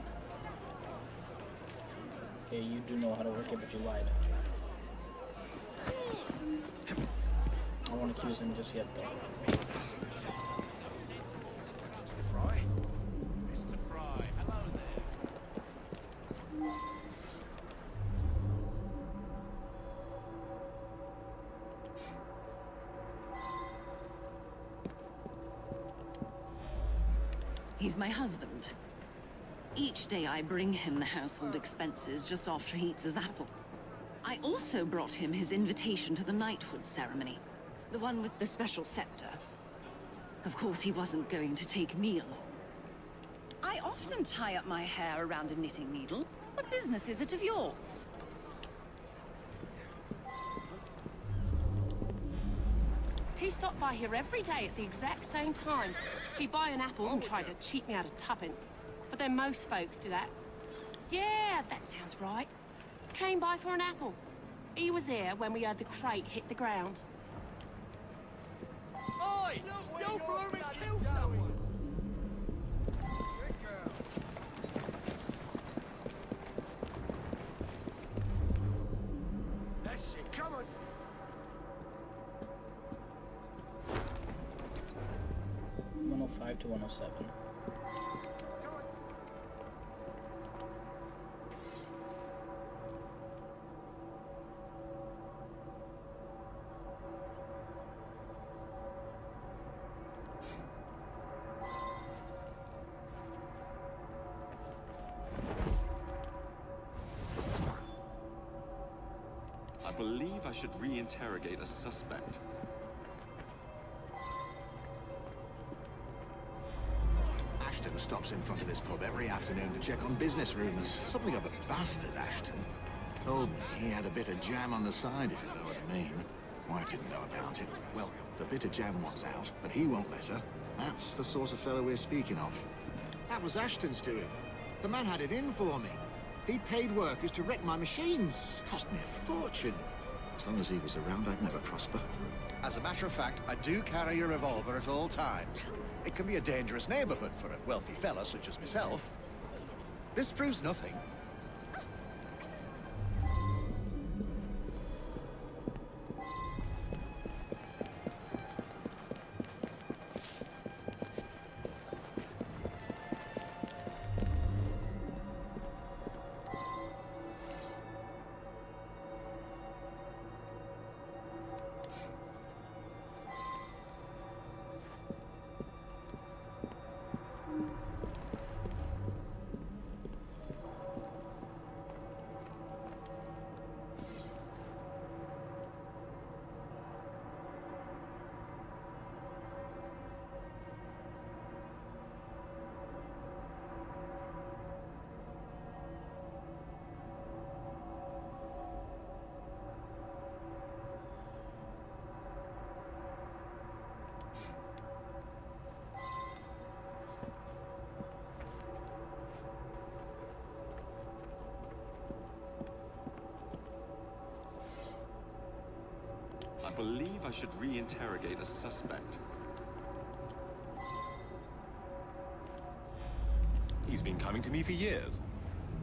Okay, you do know how to work it, but you lied. I won't accuse him just yet, though.
Mr. Frye? Mr. Frye, hello there.
He's my husband. Each day I bring him the household expenses just after he eats his apple. I also brought him his invitation to the knighthood ceremony. The one with the special scepter. Of course, he wasn't going to take me along. I often tie up my hair around a knitting needle. What business is it of yours?
He stopped by here every day at the exact same time. He'd buy an apple and try to cheat me out of tuppence. But then most folks do that. Yeah, that sounds right. Came by for an apple. He was here when we heard the crate hit the ground.
Oi! You blooming kill someone!
Come on.
105 to 107.
I believe I should re-interrogate a suspect.
Ashton stops in front of this pub every afternoon to check on business rumours. Something of a bastard, Ashton. Told me he had a bit of jam on the side, if you know what I mean. Wife didn't know about it. Well, the bit of jam wants out, but he won't let her. That's the sort of fellow we're speaking of. That was Ashton's doing. The man had it in for me. He paid workers to wreck my machines. Cost me a fortune. As long as he was around, I'd never prosper. As a matter of fact, I do carry a revolver at all times. It can be a dangerous neighborhood for a wealthy fella such as myself. This proves nothing.
I believe I should re-interrogate a suspect.
He's been coming to me for years.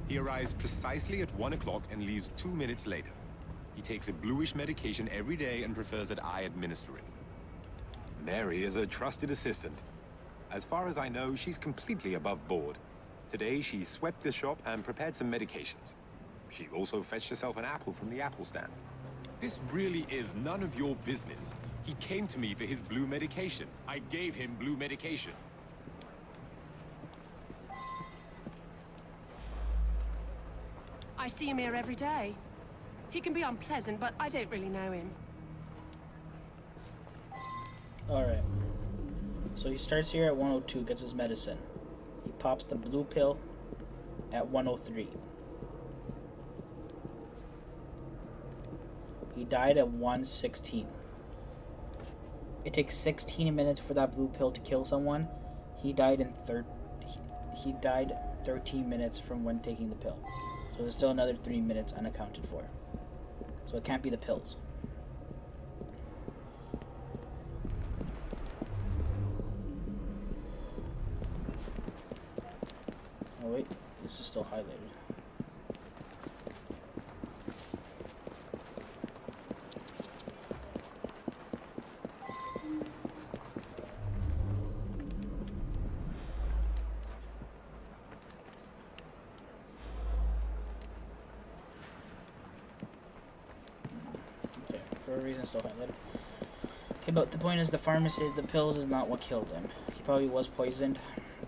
He arrives precisely at 1 o'clock and leaves 2 minutes later. He takes a bluish medication every day and prefers that I administer it. Mary is a trusted assistant. As far as I know, she's completely above board. Today, she swept the shop and prepared some medications. She also fetched herself an apple from the apple stand. This really is none of your business. He came to me for his blue medication. I gave him blue medication.
I see him here every day. He can be unpleasant, but I don't really know him.
Alright. So he starts here at 102, gets his medicine. He pops the blue pill at 103. He died at 116. It takes 16 minutes for that blue pill to kill someone. He died in he died 13 minutes from when taking the pill. So there's still another 3 minutes unaccounted for. So it can't be the pills. Oh wait, this is still highlighted. For a reason, still highlighted. Okay, but the point is, the pharmacy, the pills is not what killed him. He probably was poisoned,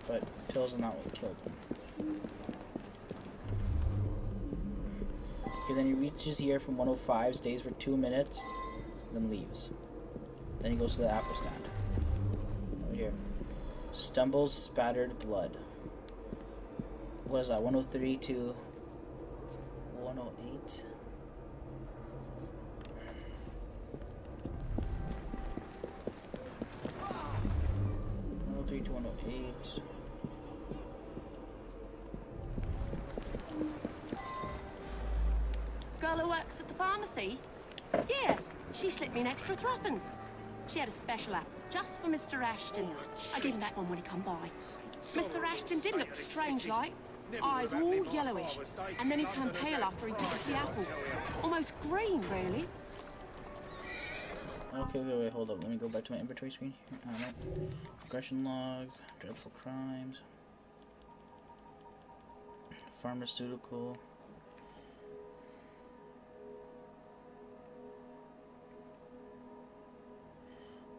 but pills are not what killed him. Okay, then he reaches here from 105, stays for 2 minutes, then leaves. Then he goes to the apple stand. Over here. Stumbles, spattered blood. What is that, 103 to 108? 103 to 108.
Girl who works at the pharmacy? Yeah, she slipped me an extra threepence. She had a special apple just for Mr. Ashton. I gave him that one when he come by. Mr. Ashton did look strange-like, eyes all yellowish, and then he turned pale after he picked the apple. Almost green, really.
Okay, wait, hold up. Let me go back to my inventory screen here. Alright. Aggression log, dreadful crimes, pharmaceutical.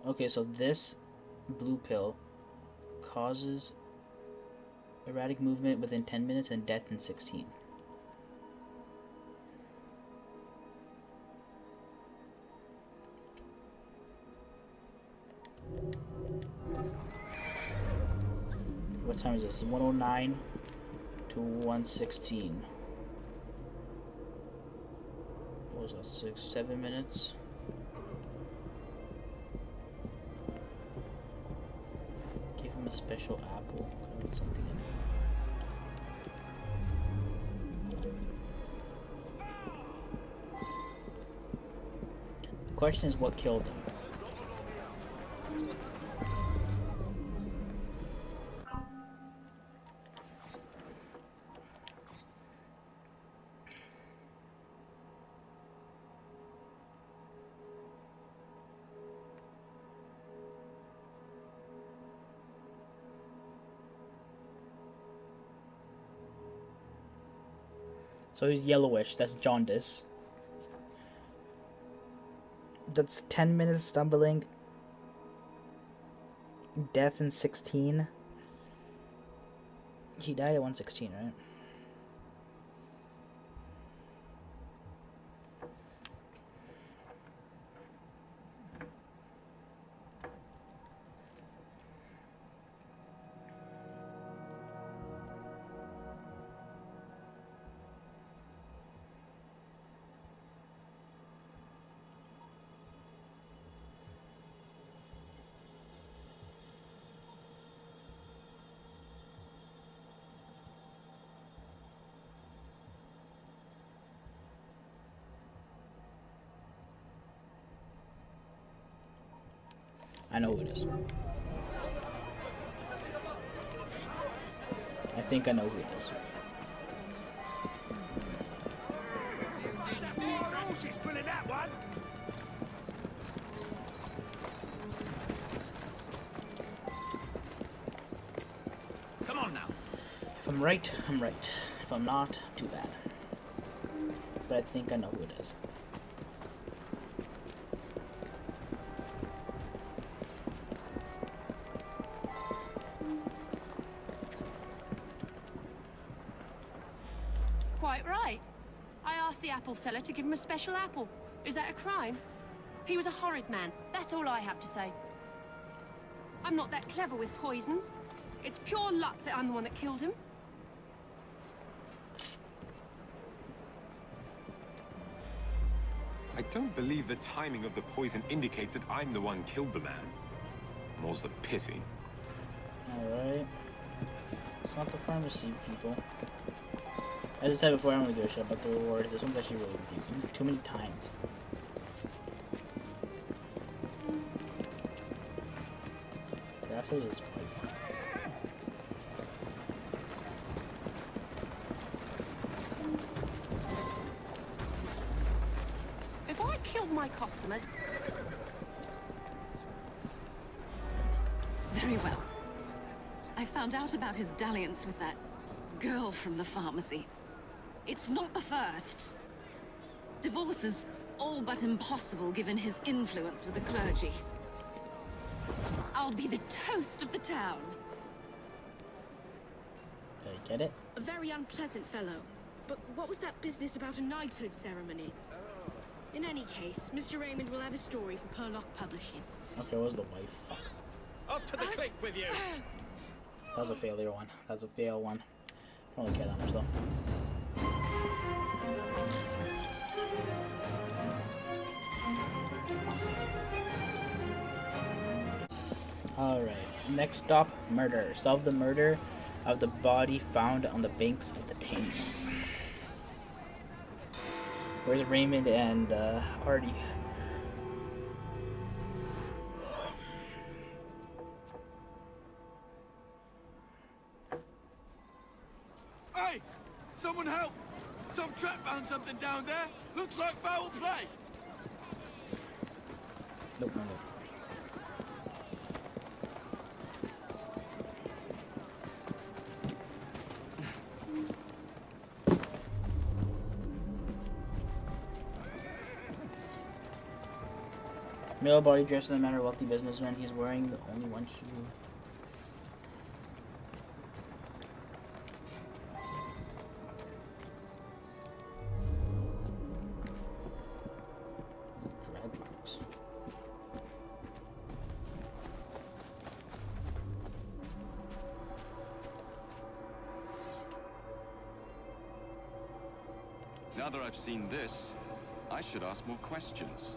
Okay, so this blue pill causes erratic movement within 10 minutes and death in 16. What time is this? 109 to 116. What was that? 7 minutes? Give him a special apple. Put something in it. The question is what killed him. So he's yellowish. That's jaundice. That's 10 minutes stumbling. Death in 16. He died at 116, right? I know who it is. I think I know who it is.
She's pulling that one.
Come on now.
If I'm right, I'm right. If I'm not, too bad. But I think I know who it is.
Quite right. I asked the apple seller to give him a special apple. Is that a crime? He was a horrid man. That's all I have to say. I'm not that clever with poisons. It's pure luck that I'm the one that killed him.
I don't believe the timing of the poison indicates that I'm the one killed the man. More's the pity.
Alright. It's not the pharmacy people. As I said before, I don't really give a shit about the reward. This one's actually really confusing. Too many times. Raffles is wife.
If I killed my customers...
Very well. I found out about his dalliance with that girl from the pharmacy. It's not the first. Divorce is all but impossible given his influence with the clergy. I'll be the toast of the town.
Did I get it?
A very unpleasant fellow. But what was that business about a knighthood ceremony? In any case, Mr. Raymond will have a story for Purlock Publishing.
Okay, what was the wife? Fuck.
Up to the click with you.
That was a failure one. That was a fail one. I don't really care that much though. Alright, next stop, murder. Solve the murder of the body found on the banks of the Thames. Where's Raymond and Artie?
Hey! Someone help! Some trap found something down there. Looks like foul play.
Nope, no, no. Male body dressed in the manner of wealthy businessman. He's wearing only one shoe. Drag box.
Now that I've seen this, I should ask more questions.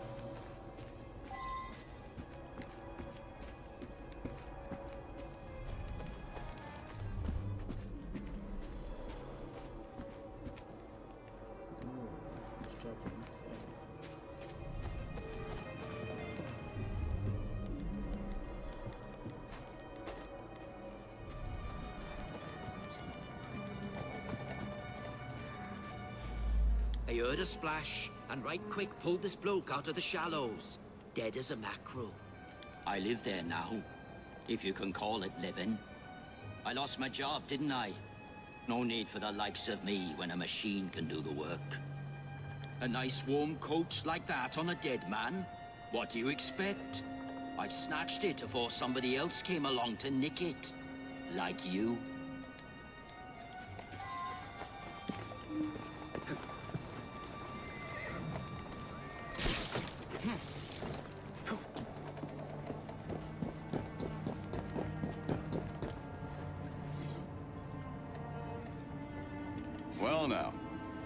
I heard a splash, and right quick pulled this bloke out of the shallows. Dead as a mackerel.
I live there now, if you can call it living. I lost my job, didn't I? No need for the likes of me when a machine can do the work. A nice warm coat like that on a dead man? What do you expect? I snatched it before somebody else came along to nick it. Like you.
Well now,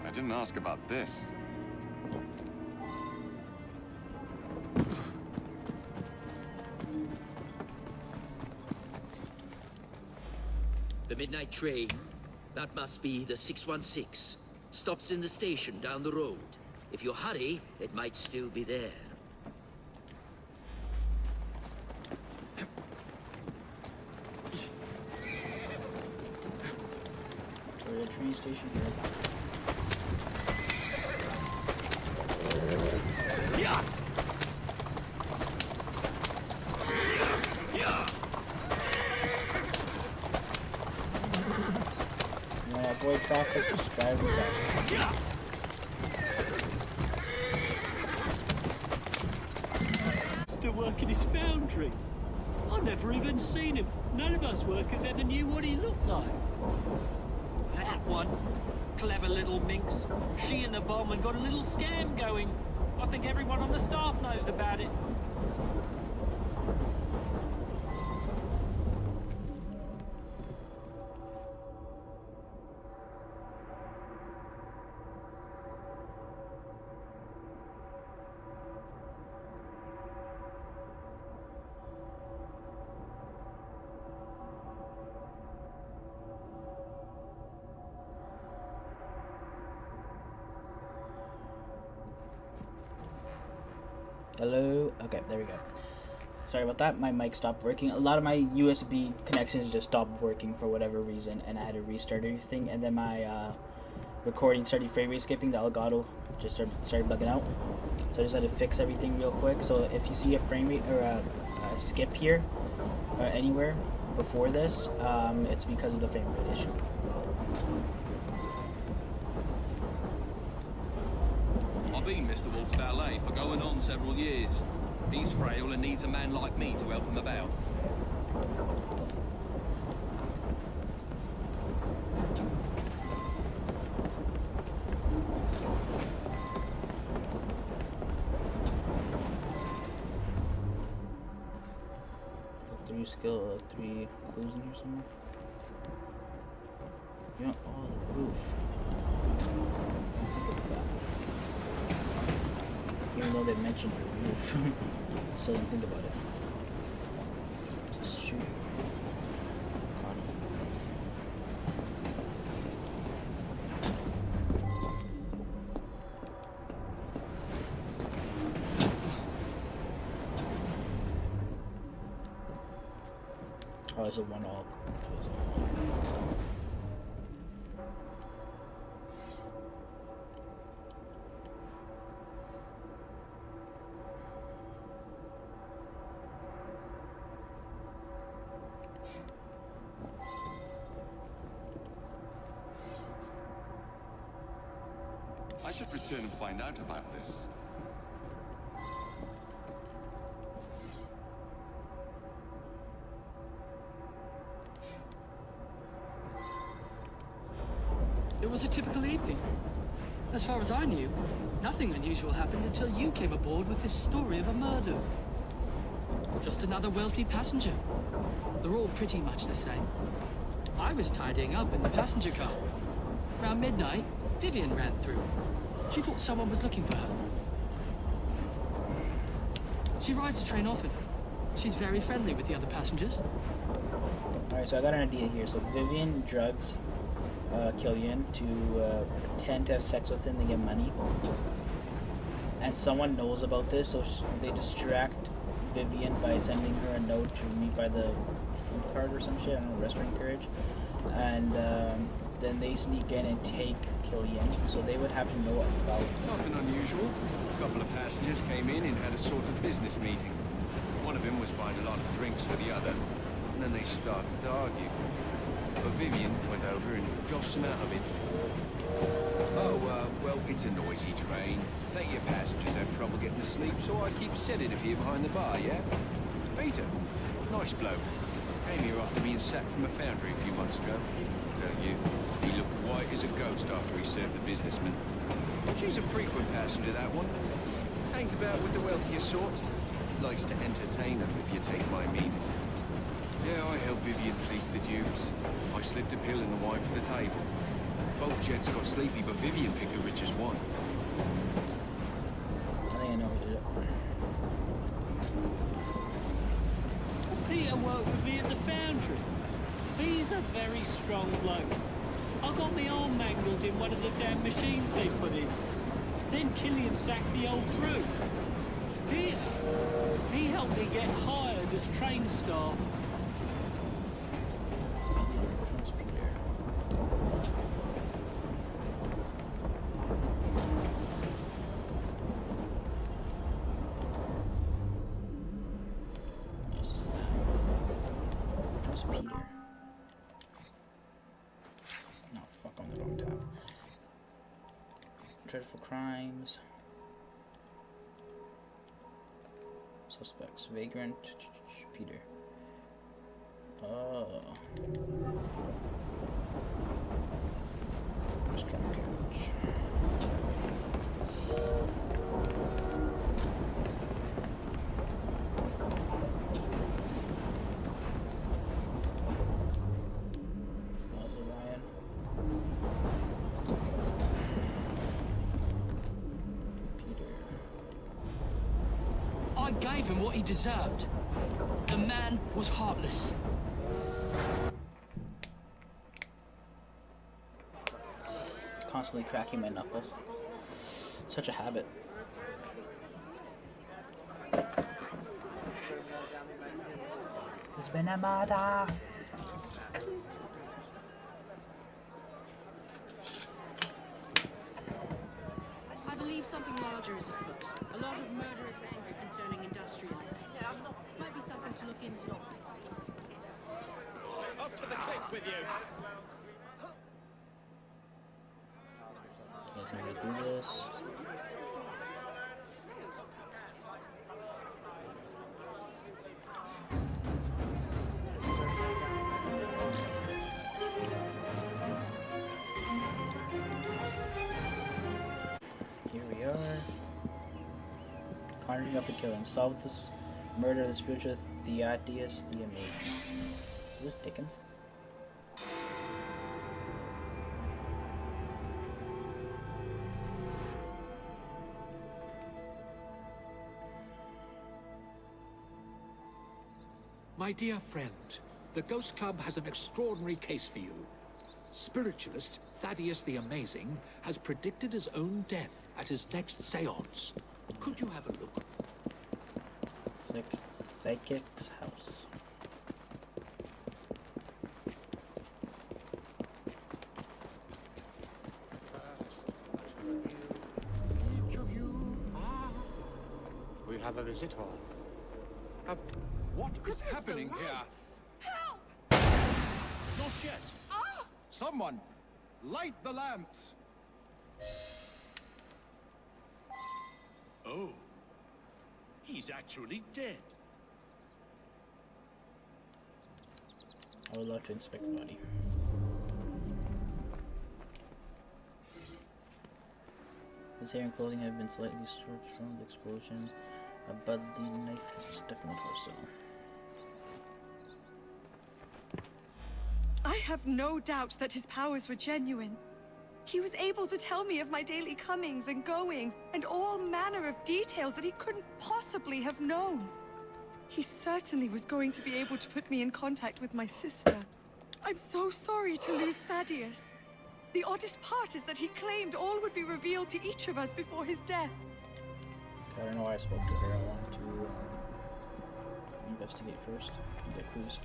I didn't ask about this.
The midnight train? That must be the 616. Stops in the station down the road. If you hurry, it might still be there.
The train station here.
Yeah.
You want to avoid traffic, just drive this out.
Still working his foundry. I've never even seen him. None of us workers ever knew what he looked like. That one. Clever little minx. She and the barman got a little scam going. I think everyone on the staff knows about it.
Hello? Okay, there we go. Sorry about that, my mic stopped working. A lot of my USB connections just stopped working for whatever reason, and I had to restart everything, and then my recording started frame rate skipping. The Elgato just started bugging out. So I just had to fix everything real quick. So if you see a frame rate or a skip here, or anywhere before this, it's because of the frame rate issue.
I've been Mr. Wolf's valet for going on several years. He's frail and needs a man like me to help him about.
Three clues in here somewhere. Yeah, oh, the roof. Even though they mentioned the roof, so I didn't think about it. Just shoot. Caught him. Oh, it's a one-all.
should return and find out about this.
It was a typical evening. As far as I knew, nothing unusual happened until you came aboard with this story of a murder. Just another wealthy passenger. They're all pretty much the same. I was tidying up in the passenger car. Around midnight, Vivian ran through. She thought someone was looking for her. She rides the train often. She's very friendly with the other passengers.
Alright, so I got an idea here. So Vivian drugs Killian to pretend to have sex with him to get money. And someone knows about this, so they distract Vivian by sending her a note to meet by the food cart or some shit, I don't know, restaurant carriage. And then they sneak in and take Killian, so they would have to know about it.
Nothing unusual. A couple of passengers came in and had a sort of business meeting. One of them was buying a lot of drinks for the other, and then they started to argue. But Vivian went over and joshed them out of it. Oh, well, it's a noisy train. Plenty of passengers have trouble getting to sleep, so I keep sedative here behind the bar, yeah? Peter, nice bloke. Came here after being sacked from a foundry a few months ago. Tell you, he looked white as a ghost after he served the businessman. She's a frequent passenger, that one. Hangs about with the wealthier sort. Likes to entertain them, if you take my meaning. Yeah, I helped Vivian fleece the dupes. I slipped a pill in the wine for the table. Both gents got sleepy, but Vivian picked the richest one.
I think I know who did it.
Peter worked with me at the foundry. He's a very strong bloke. I got my arm mangled in one of the damn machines they put in. Then Killian sacked the old crew. Peter, he helped me get hired as train staff.
Dreadful crimes. Suspects. Vagrant. Peter. Oh. Restaurant carriage.
I gave him what he deserved. The man was heartless.
Constantly cracking my knuckles. Such a habit. There's been a murder.
I believe something larger is afoot. A lot of murderous anger concerning industrialists. Might be something to look into.
Up to the cliff with you.
Let's read through this. Here we are. Conjuring up a killing. Solve this murder of the spiritual Theodius the Amazing. Is this Dickens?
My dear friend, the Ghost Club has an extraordinary case for you. Spiritualist Thaddeus the Amazing has predicted his own death at his next seance. Could you have a look?
Psychic's house.
Each of you. We have a visitor.
What is happening here?
Help!
Not yet. Someone, light the lamps.
Oh. He's actually dead.
I would love to inspect the body. His hair and clothing have been slightly scorched from the explosion, but the knife has been stuck in the torso.
I have no doubt that his powers were genuine. He was able to tell me of my daily comings and goings, and all manner of details that he couldn't possibly have known. He certainly was going to be able to put me in contact with my sister. I'm so sorry to lose Thaddeus. The oddest part is that he claimed all would be revealed to each of us before his death.
I don't know why I spoke to her. I wanted to investigate first and get clues.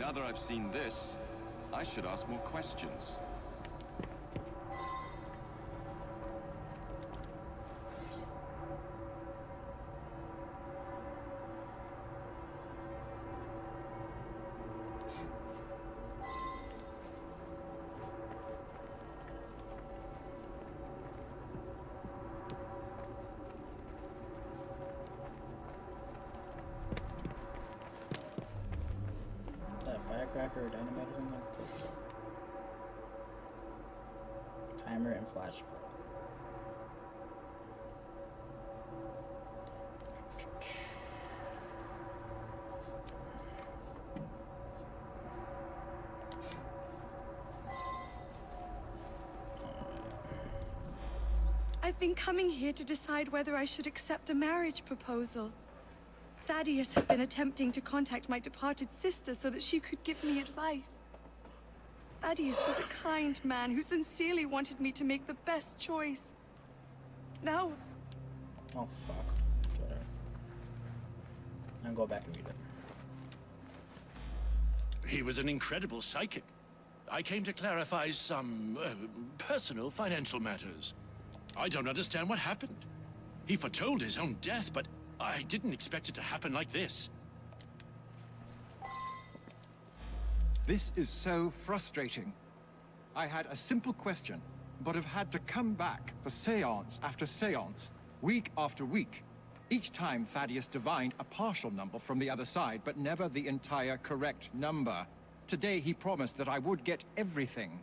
Now that I've seen this, I should ask more questions.
Firecracker or dynamite or something? Timer and flash.
I've been coming here to decide whether I should accept a marriage proposal. Thaddeus had been attempting to contact my departed sister so that she could give me advice. Thaddeus was a kind man who sincerely wanted me to make the best choice. Now...
Oh, fuck. Okay. I'll go back and read it.
He was an incredible psychic. I came to clarify some personal financial matters. I don't understand what happened. He foretold his own death, but I didn't expect it to happen like this.
This is so frustrating. I had a simple question, but have had to come back for seance after seance, week after week. Each time Thaddeus divined a partial number from the other side, but never the entire correct number. Today he promised that I would get everything.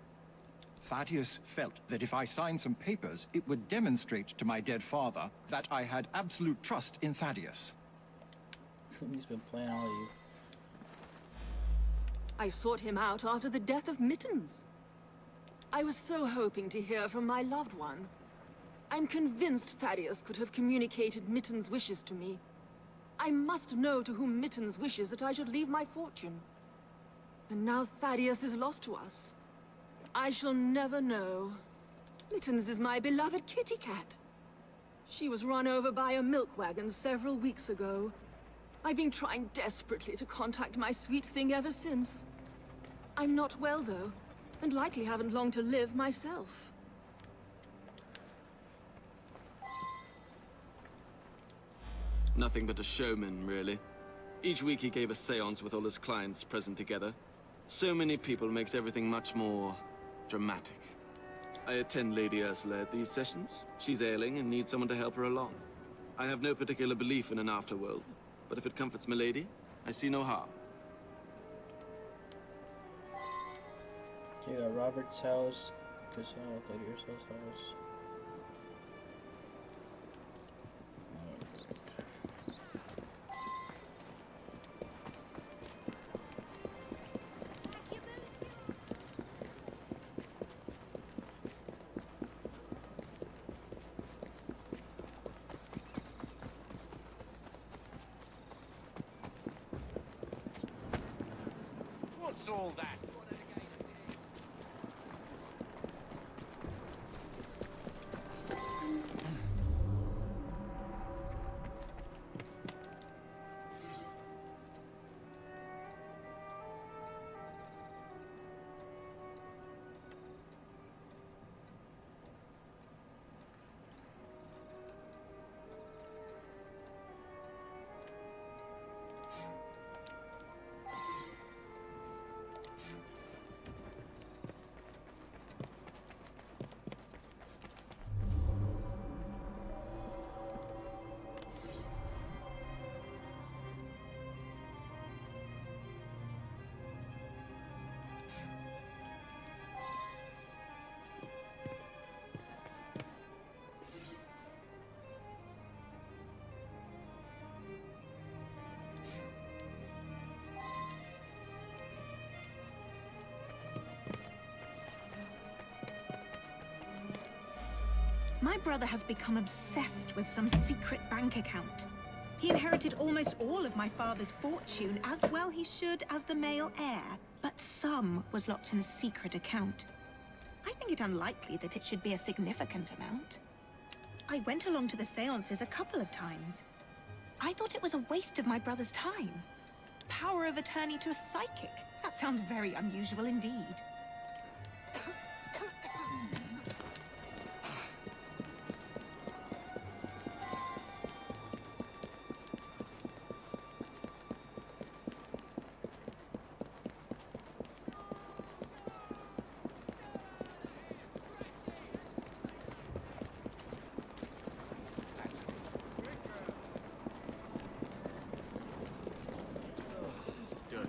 Thaddeus felt that if I signed some papers, it would demonstrate to my dead father that I had absolute trust in Thaddeus.
He's been playing all of you.
I sought him out after the death of Mittens. I was so hoping to hear from my loved one. I'm convinced Thaddeus could have communicated Mittens' wishes to me. I must know to whom Mittens wishes that I should leave my fortune. And now Thaddeus is lost to us. I shall never know. Mittens is my beloved kitty cat. She was run over by a milk wagon several weeks ago. I've been trying desperately to contact my sweet thing ever since. I'm not well, though, and likely haven't long to live myself.
Nothing but a showman, really. Each week he gave a seance with all his clients present together. So many people makes everything much more dramatic. I attend Lady Ursula at these sessions. She's ailing and needs someone to help her along. I have no particular belief in an afterworld, but if it comforts Milady, I see no harm.
Okay, we got Robert's house, Casino with Lady Ursula's house.
What's all that?
My brother has become obsessed with some secret bank account. He inherited almost all of my father's fortune, as well he should as the male heir. But some was locked in a secret account. I think it unlikely that it should be a significant amount. I went along to the seances a couple of times. I thought it was a waste of my brother's time. Power of attorney to a psychic? That sounds very unusual indeed.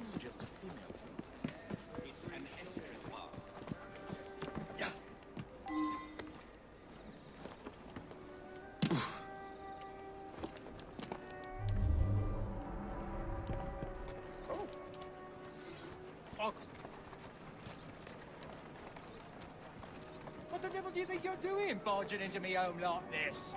Suggests a female. It's an escritoire. Yeah. Oh.
What the devil do you think you're doing, barging into me home like this?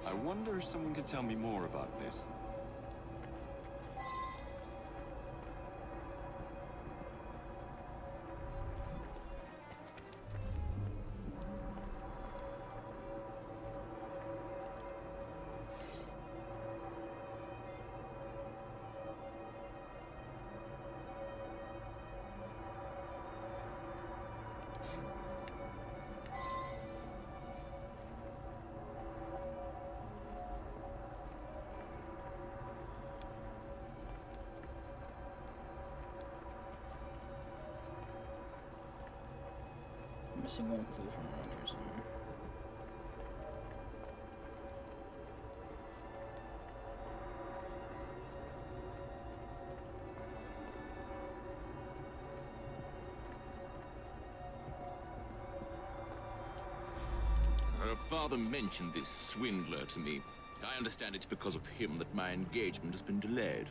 I wonder if someone could tell me more about this.
Missing one clue from Rogers.
Her father mentioned this swindler to me. I understand it's because of him that my engagement has been delayed.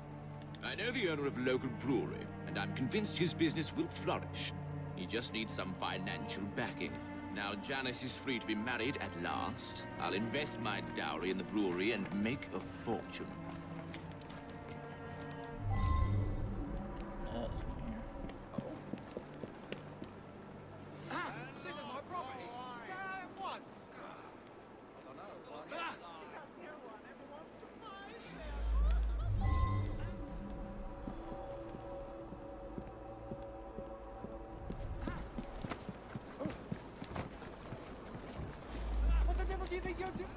I know the owner of a local brewery, and I'm convinced his business will flourish. He just needs some financial backing. Now Janice is free to be married at last. I'll invest my dowry in the brewery and make a fortune.
This is my property. Get out at once. I don't know. Because no one ever wants to buy What the devil do you think you're doing?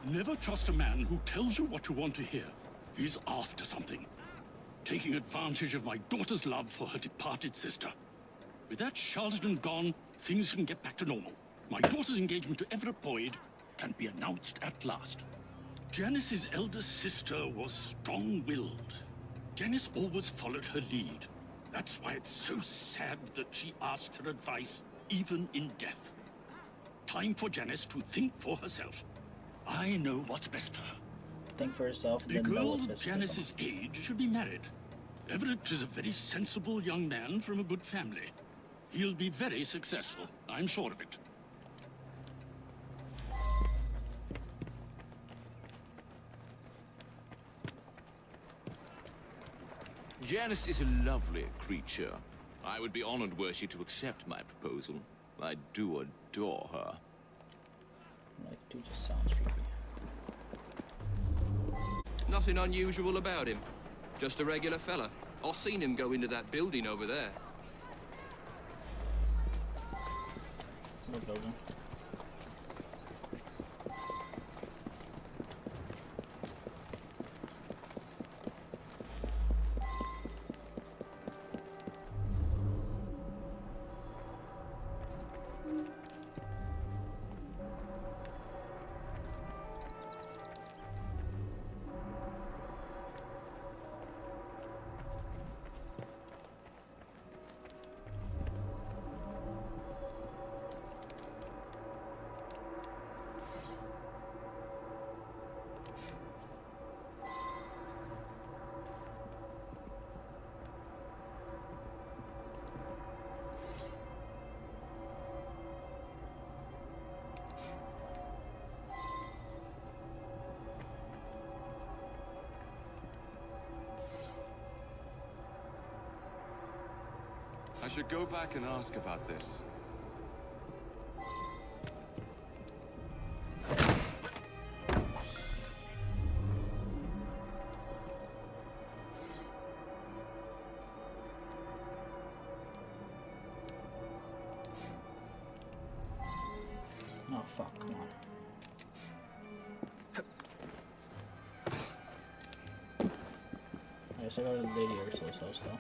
Never trust a man who tells you what you want to hear. He's after something. Taking advantage of my daughter's love for her departed sister. With that charlatan gone, things can get back to normal. My daughter's engagement to Everett Boyd can be announced at last. Janice's eldest sister was strong-willed. Janice always followed her lead. That's why it's so sad that she asked her advice, even in death. time for Janice to think for herself. I know what's best for her.
Think for herself and
The
then know
girl
what's best for
Janice's age should be married. Everett is a very sensible young man from a good family. He'll be very successful, I'm sure of it.
Janice is a lovely creature. I would be honored were she to accept my proposal. I do adore her.
Like, dude, just sounds creepy.
Nothing unusual about him. Just a regular fella. I've seen him go into that building over there.
What building?
I should go back and ask about this.
Oh fuck, come on. I guess I go to Lady Ursula's house though.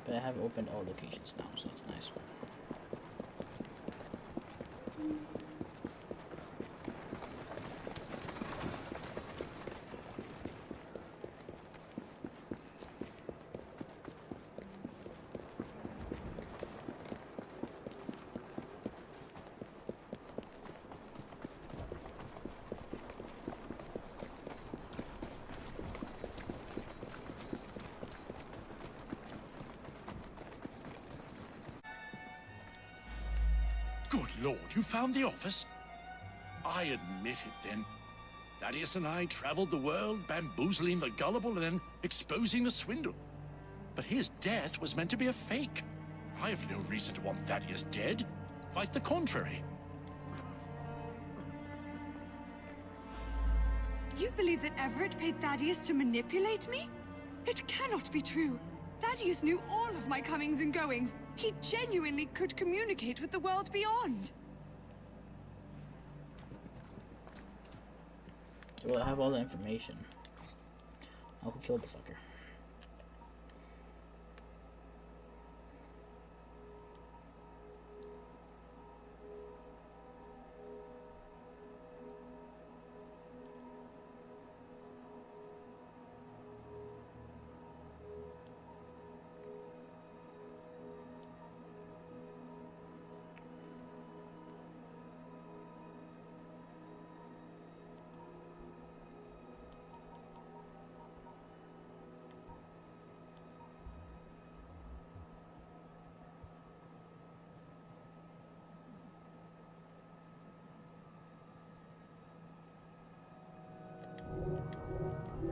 But I have opened all locations now, so that's nice.
Good Lord, you found the office? I admit it then. Thaddeus and I traveled the world, bamboozling the gullible and then exposing the swindle. But his death was meant to be a fake. I have no reason to want Thaddeus dead. Quite the contrary.
You believe that Everett paid Thaddeus to manipulate me? It cannot be true. Thaddeus knew all of my comings and goings. He genuinely could communicate with the world beyond.
Well, I have all the information. I'll kill the fucker.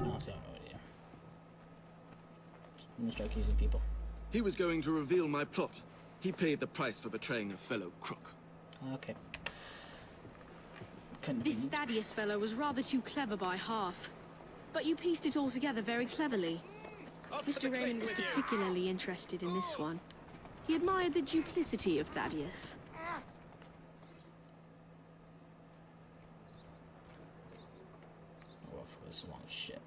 Honestly, I have no idea. I'm gonna start accusing people.
He was going to reveal my plot. He paid the price for betraying a fellow crook.
Okay.
This Thaddeus fellow was rather too clever by half. But you pieced it all together very cleverly. Mr. Raymond was particularly interested in this one. He admired the duplicity of Thaddeus.
Oh, this is long as shit.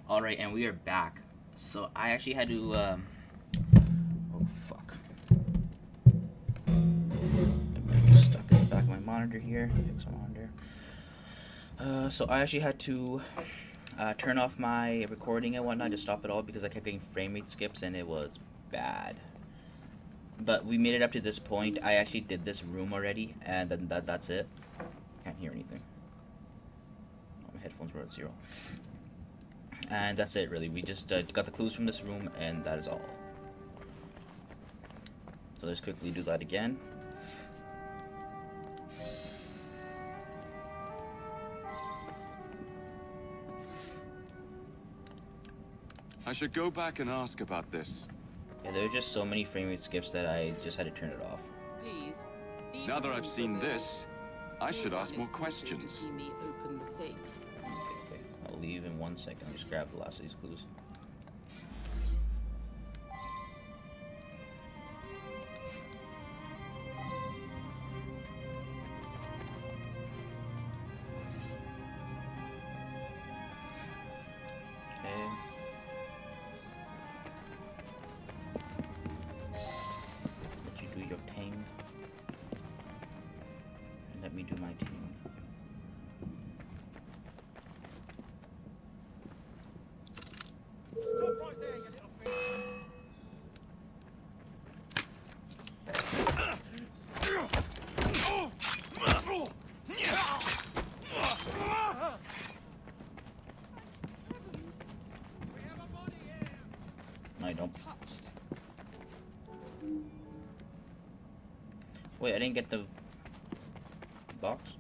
Alright, and we are back. So I actually had to, oh fuck. I'm stuck in the back of my monitor here. Fix my monitor. So I actually had to turn off my recording and whatnot, just stop it all because I kept getting frame rate skips and it was bad. But we made it up to this point. I actually did this room already, and then that's it. Can't hear anything. Oh, my headphones were at 0. And that's it, really. We just got the clues from this room, and that is all. So let's quickly do that again.
I should go back and ask about this.
Yeah, there were just so many frame rate skips that I just had to turn it off.
Please.
Now that I've seen this, I should ask more questions.
See me open the safe.
Okay, I'll leave in 1 second. I'll just grab the last of these clues. Let me do my thing.
Stop right there, you little thing.
I don't. Wait, I didn't get the box.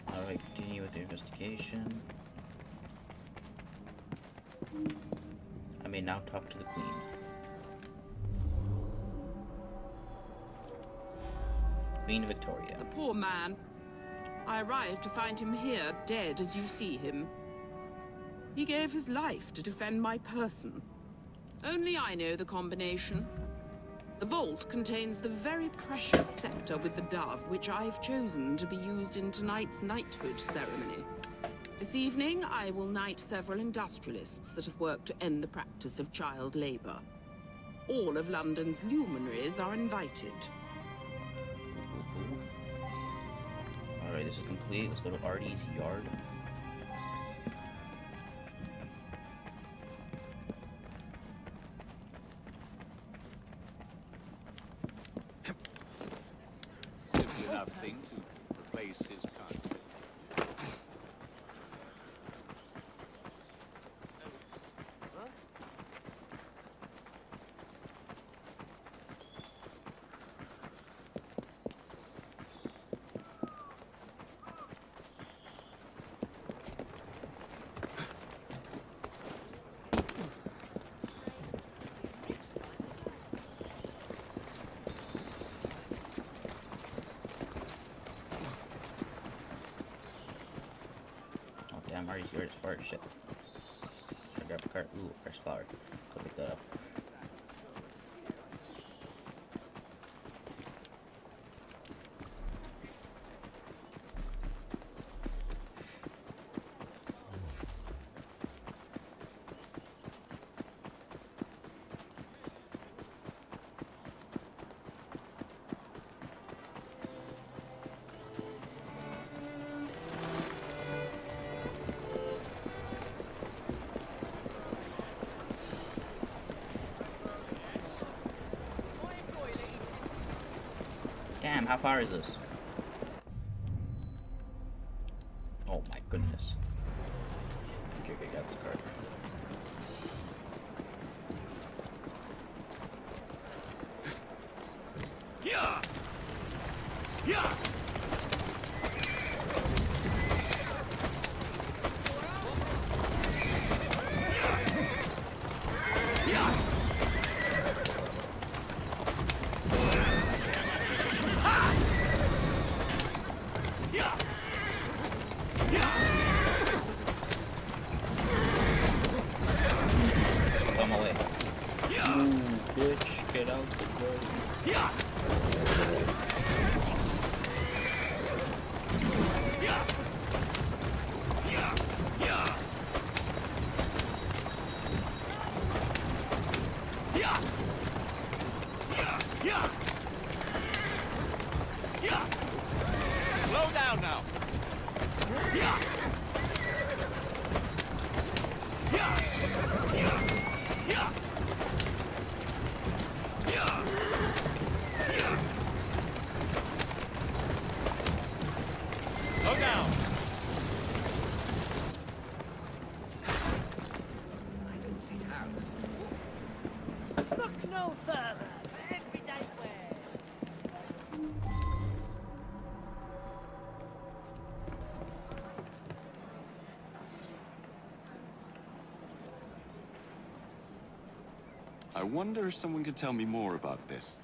Alright, continue with the investigation. I may now talk to the Queen. Queen Victoria.
The poor man. I arrived to find him here, dead as you see him. He gave his life to defend my person. Only I know the combination. The vault contains the very precious scepter with the dove, which I've chosen to be used in tonight's knighthood ceremony. This evening, I will knight several industrialists that have worked to end the practice of child labor. All of London's luminaries are invited.
Alright, this is complete. Let's go to Artie's yard.
Simply enough thing to replace his kind.
Damn, Artie's yard is far as shit. Should I grab a cart? Ooh, fresh flower. Go pick that up. Damn, how far is this? Oh my goodness. Okay, got this card.
Yeah! Yeah!
Slow down now. Yeah. Yeah. Yeah. Yeah. Yeah. Yeah. Slow down.
I don't see how.
Look no further for everyday wares.
I wonder if someone could tell me more about this.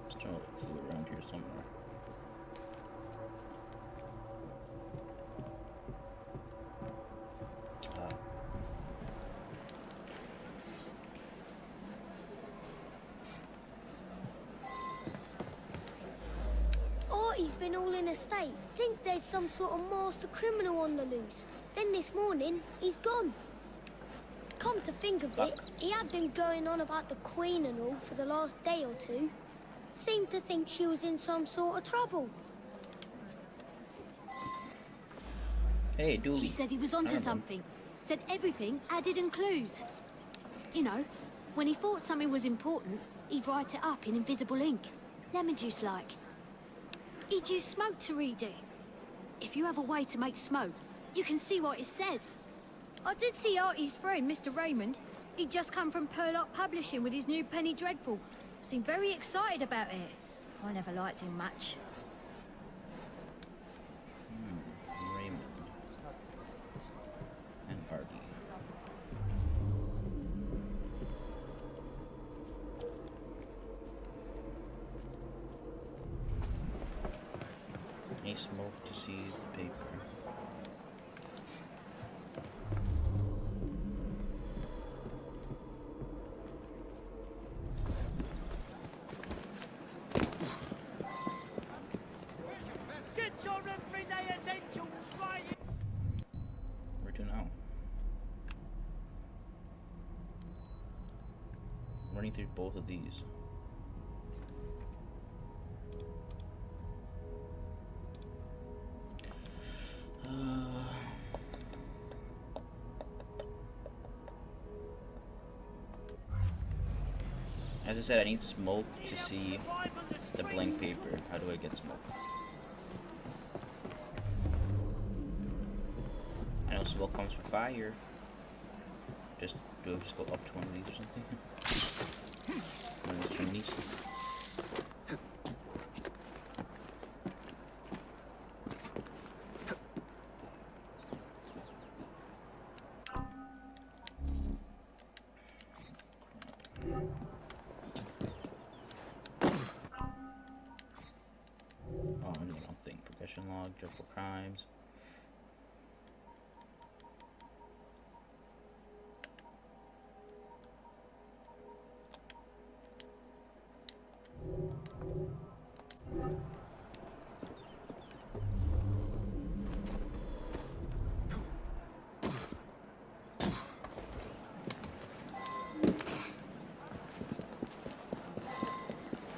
Let's try to clue around here somewhere.
Artie's been all in a state. Thinks there's some sort of master criminal on the loose. Then this morning, he's gone. Come to think of it, he had been going on about the Queen and all for the last day or two. Seemed to think she was in some sort of trouble.
Hey, Dooley.
He said he was onto something. Said everything added in clues. You know, when he thought something was important, he'd write it up in invisible ink. Lemon juice like. He'd use smoke to read it. If you have a way to make smoke, you can see what it says. I did see Artie's friend, Mr. Raymond. He'd just come from Purlock Publishing with his new Penny Dreadful. Seemed very excited about it. I never liked him much.
Raymond. And Artie. Need smoke to see the paper.
Get your everyday essentials right.
Where to now? Running through both of these. As I said, I need smoke to see the blank paper. How do I get smoke? I know smoke comes from fire. Do I just go up to one of these or something? One of these chimneys. Log, dreadful crimes.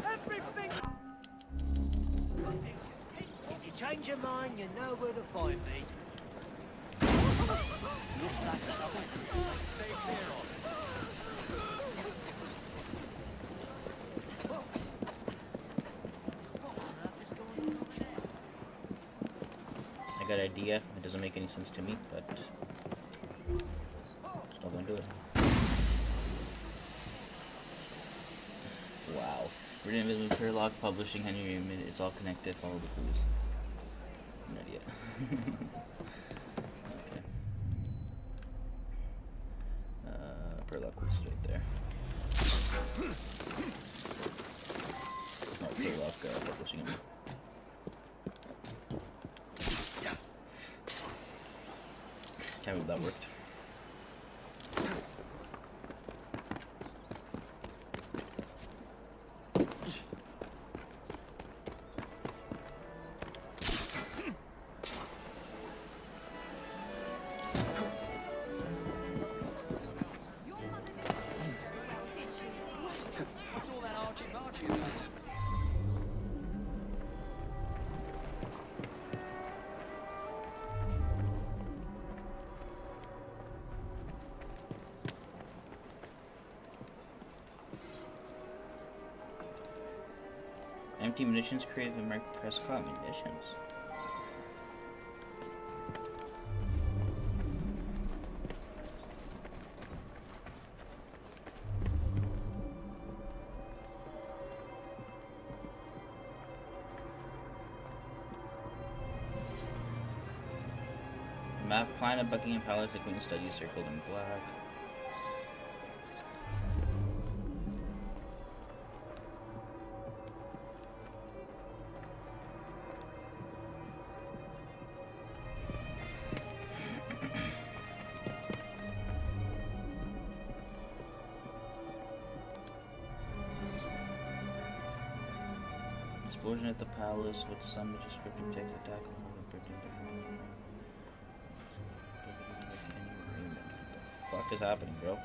Everything. If you change your mind, you know where to find me. Looks like someone. Stay clear of.
I got an idea. It doesn't make any sense to me, but still gonna do it. Wow. We're doing invisible Purlock Publishing, Henry Raymond. It's all connected. Follow the clues. No idea. Okay. Purlock clues right there. Oh, Purlock Publishing. Tell me if that worked. empty munitions created by Mark Prescott munitions. Map plan of Buckingham Palace, the Queen's study circled in black. Explosion at the palace with some descriptive text attack. What the fuck is happening, bro?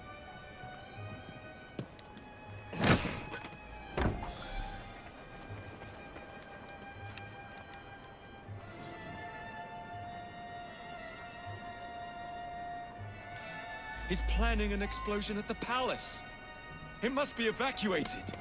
He's planning an explosion at the palace. It must be evacuated.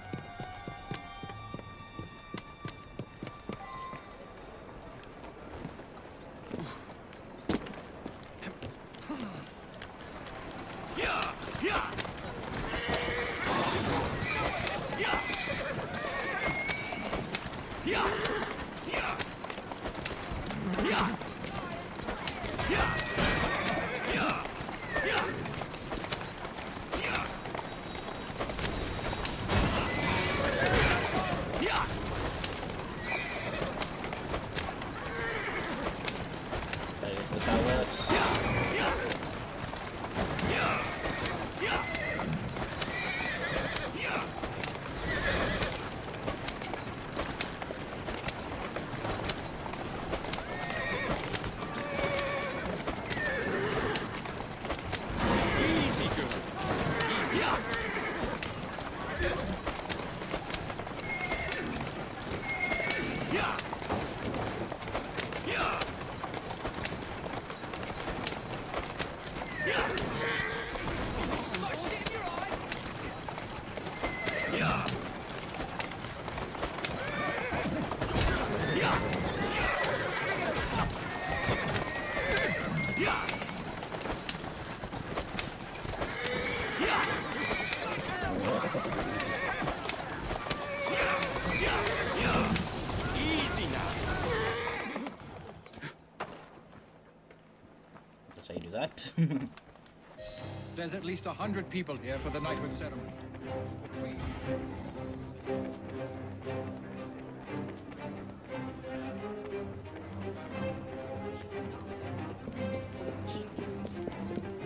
That's how you do that.
There's at least 100 people here for the knighthood ceremony. The Queen.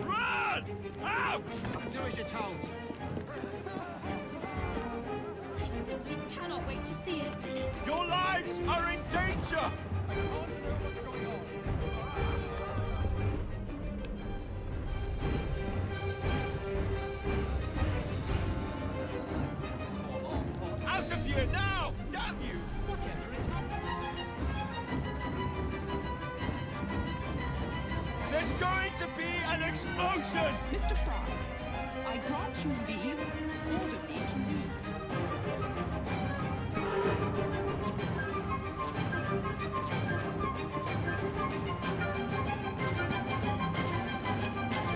Run! Out!
Do as you're told.
I simply cannot wait to see it.
Your lives are in danger!
I want to know what's going on.
Out of here now! Damn you!
Whatever is happening?
There's going to be an explosion!
Mr. Frye, I grant you leave to order me to leave.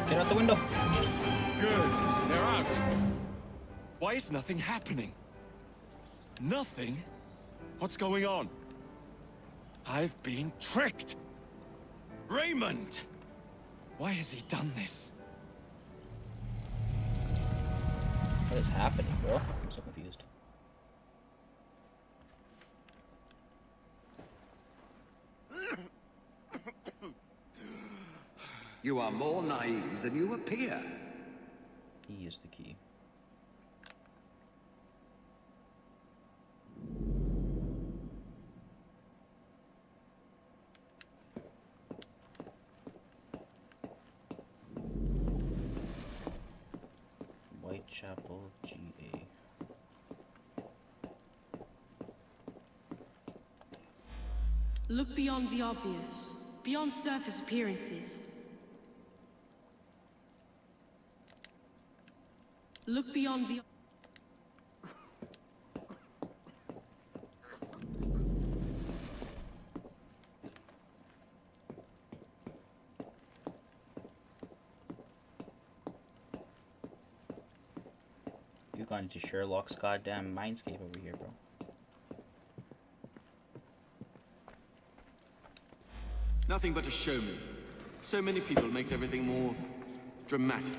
Get out the window.
Good. They're out. Why is nothing happening? Nothing? What's going on? I've been tricked! Raymond! Why has he done this?
What is happening, bro? I'm so confused.
You are more naive than you appear.
He is the key. Whitechapel, GA.
Look beyond the obvious, beyond surface appearances. Look beyond the...
gone into Sherlock's goddamn mindscape over here, bro.
Nothing but a showman. So many people makes everything more dramatic.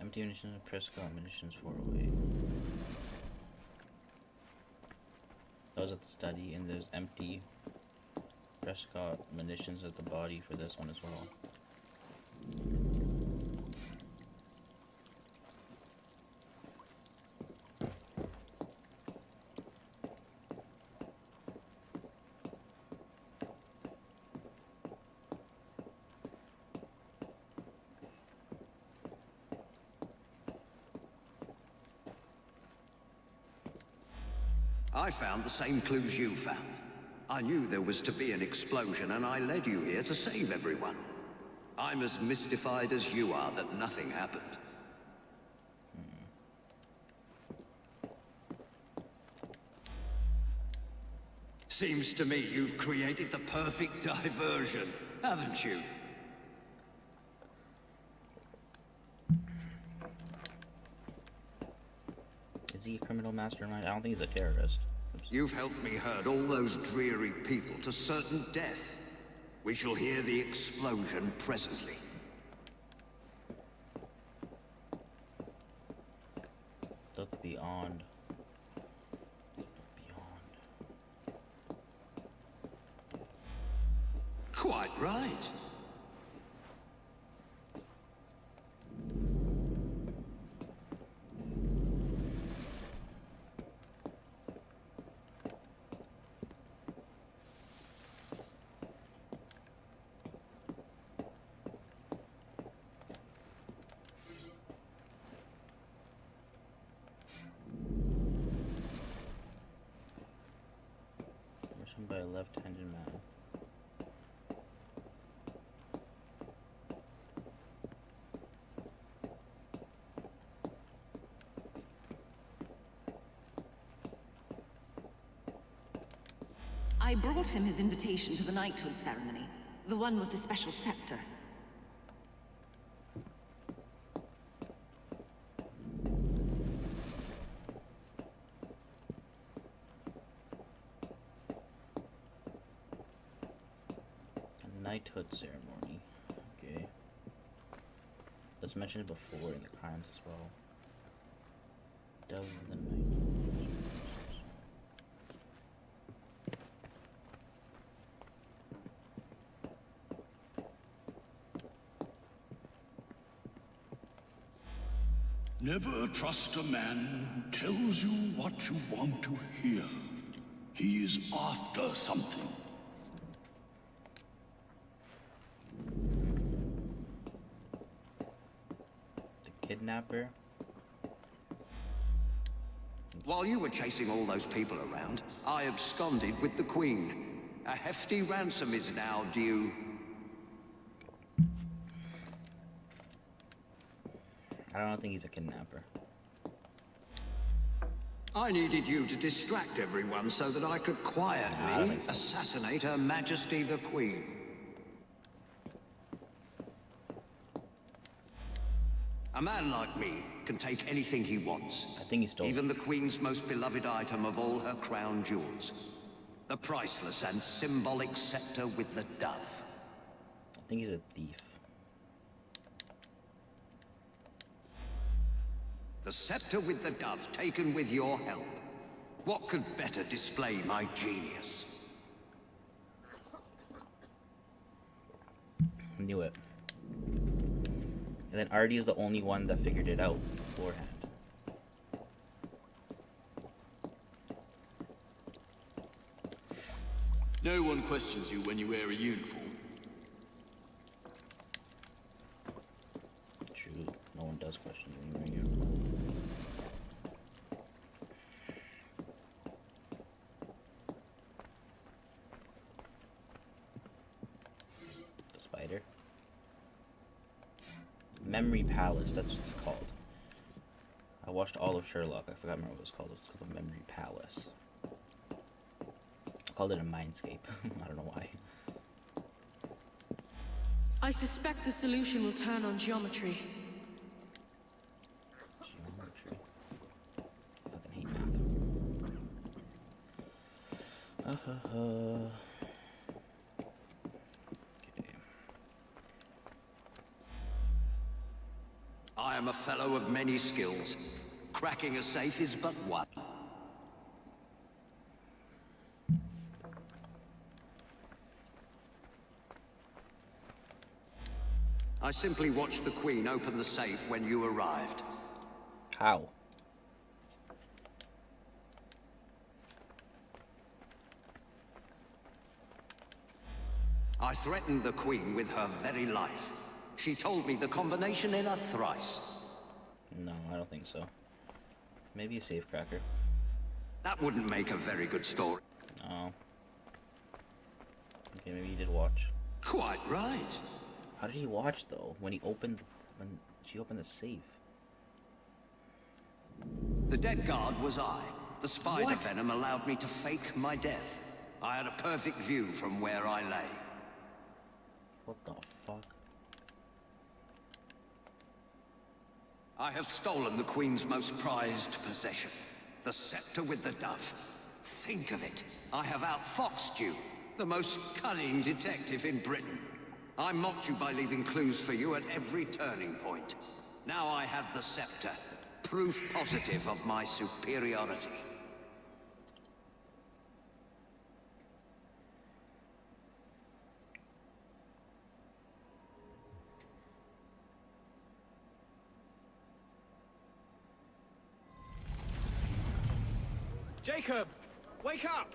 Empty munitions of Prescott, munitions 408. That was at the study, and there's empty Prescott munitions at the body for this one as well.
I found the same clues you found. I knew there was to be an explosion, and I led you here to save everyone. I'm as mystified as you are that nothing happened. Seems to me you've created the perfect diversion, haven't you?
Is he a criminal mastermind? I don't think he's a terrorist.
You've helped me herd all those dreary people to certain death. We shall hear the explosion presently.
Look beyond.
Quite right.
Written by a left-handed man.
I brought him his invitation to the knighthood ceremony. The one with the special scepter.
A knighthood ceremony. Okay. Let's mention it before in the crimes as well. Dove of the night.
Never trust a man who tells you what you want to hear. He is after something.
The kidnapper?
While you were chasing all those people around, I absconded with the Queen. A hefty ransom is now due.
I don't think he's a kidnapper.
I needed you to distract everyone so that I could quietly assassinate Her Majesty the Queen. A man like me can take anything he wants.
I think he stole
even the Queen's most beloved item of all her crown jewels. The priceless and symbolic scepter with the dove.
I think he's a thief.
The scepter with the dove, taken with your help. What could better display my genius?
Knew it. And then Artie is the only one that figured it out beforehand.
No one questions you when you wear a uniform.
True. No one does question you when you're wearing it. The spider. Memory Palace, that's what it's called. I watched all of Sherlock. I forgot what it was called. It was called The Memory Palace. I called it a mindscape. I don't know why.
I suspect the solution will turn on geometry.
Geometry. I fucking hate math. Okay.
I am a fellow of many skills. Cracking a safe is but one. I simply watched the Queen open the safe when you arrived.
How?
I threatened the Queen with her very life. She told me the combination in a thrice.
No, I don't think so. Maybe a safecracker.
That wouldn't make a very good story.
No. Okay, maybe he did watch.
Quite right.
How did he watch though? When she opened the safe.
The dead guard was I. The spider venom allowed me to fake my death. I had a perfect view from where I lay.
What the fuck?
I have stolen the Queen's most prized possession. The scepter with the dove. Think of it. I have outfoxed you. The most cunning detective in Britain. I mocked you by leaving clues for you at every turning point. Now I have the scepter. Proof positive of my superiority.
Jacob! Wake up!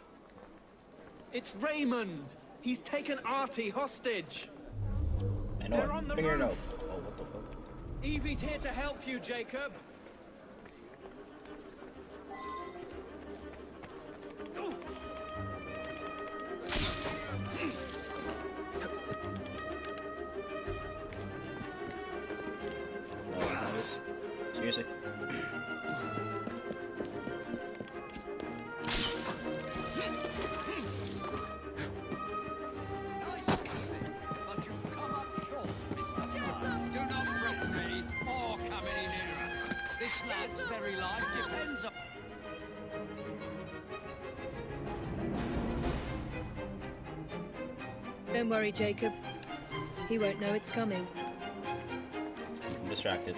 It's Raymond! He's taken Artie hostage!
I know.
They're on the
Figure it out.
roof!
Oh, what the fuck?
Evie's here to help you, Jacob!
Seriously?
This lad's very life depends on...
Don't worry, Jacob. He won't know it's coming.
I'm distracted.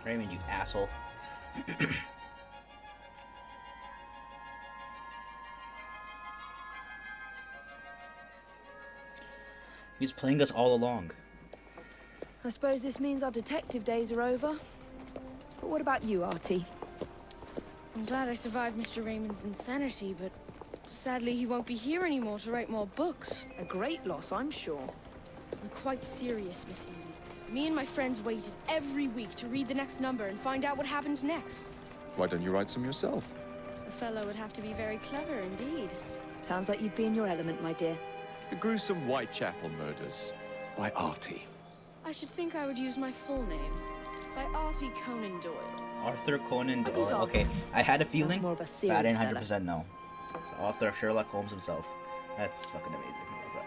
Raymond, you asshole. He's playing us all along.
I suppose this means our detective days are over. But what about you, Artie?
I'm glad I survived Mr. Raymond's insanity, but sadly he won't be here anymore to write more books.
A great loss, I'm sure.
I'm quite serious, Miss Evie. Me and my friends waited every week to read the next number and find out what happened next.
Why don't you write some yourself?
A fellow would have to be very clever indeed.
Sounds like you'd be in your element, my dear.
The gruesome Whitechapel murders by Artie.
I should think I would use my full name. By Artie Conan Doyle.
Arthur Conan Doyle. Okay, I had a feeling,
more of a
but I didn't
serious
100% know. The author of Sherlock Holmes himself. That's fucking amazing. I love that.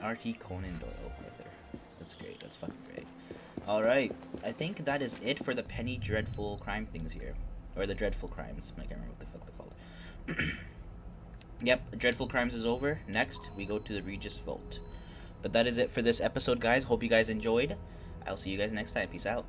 R.T. Conan Doyle right there. That's great. That's fucking great. Alright, I think that is it for the Penny Dreadful crime things here. Or the Dreadful Crimes. I can't remember what the fuck they're called. Yep, Dreadful Crimes is over. Next, we go to the Regis Vault. But that is it for this episode, guys. Hope you guys enjoyed. I'll see you guys next time. Peace out.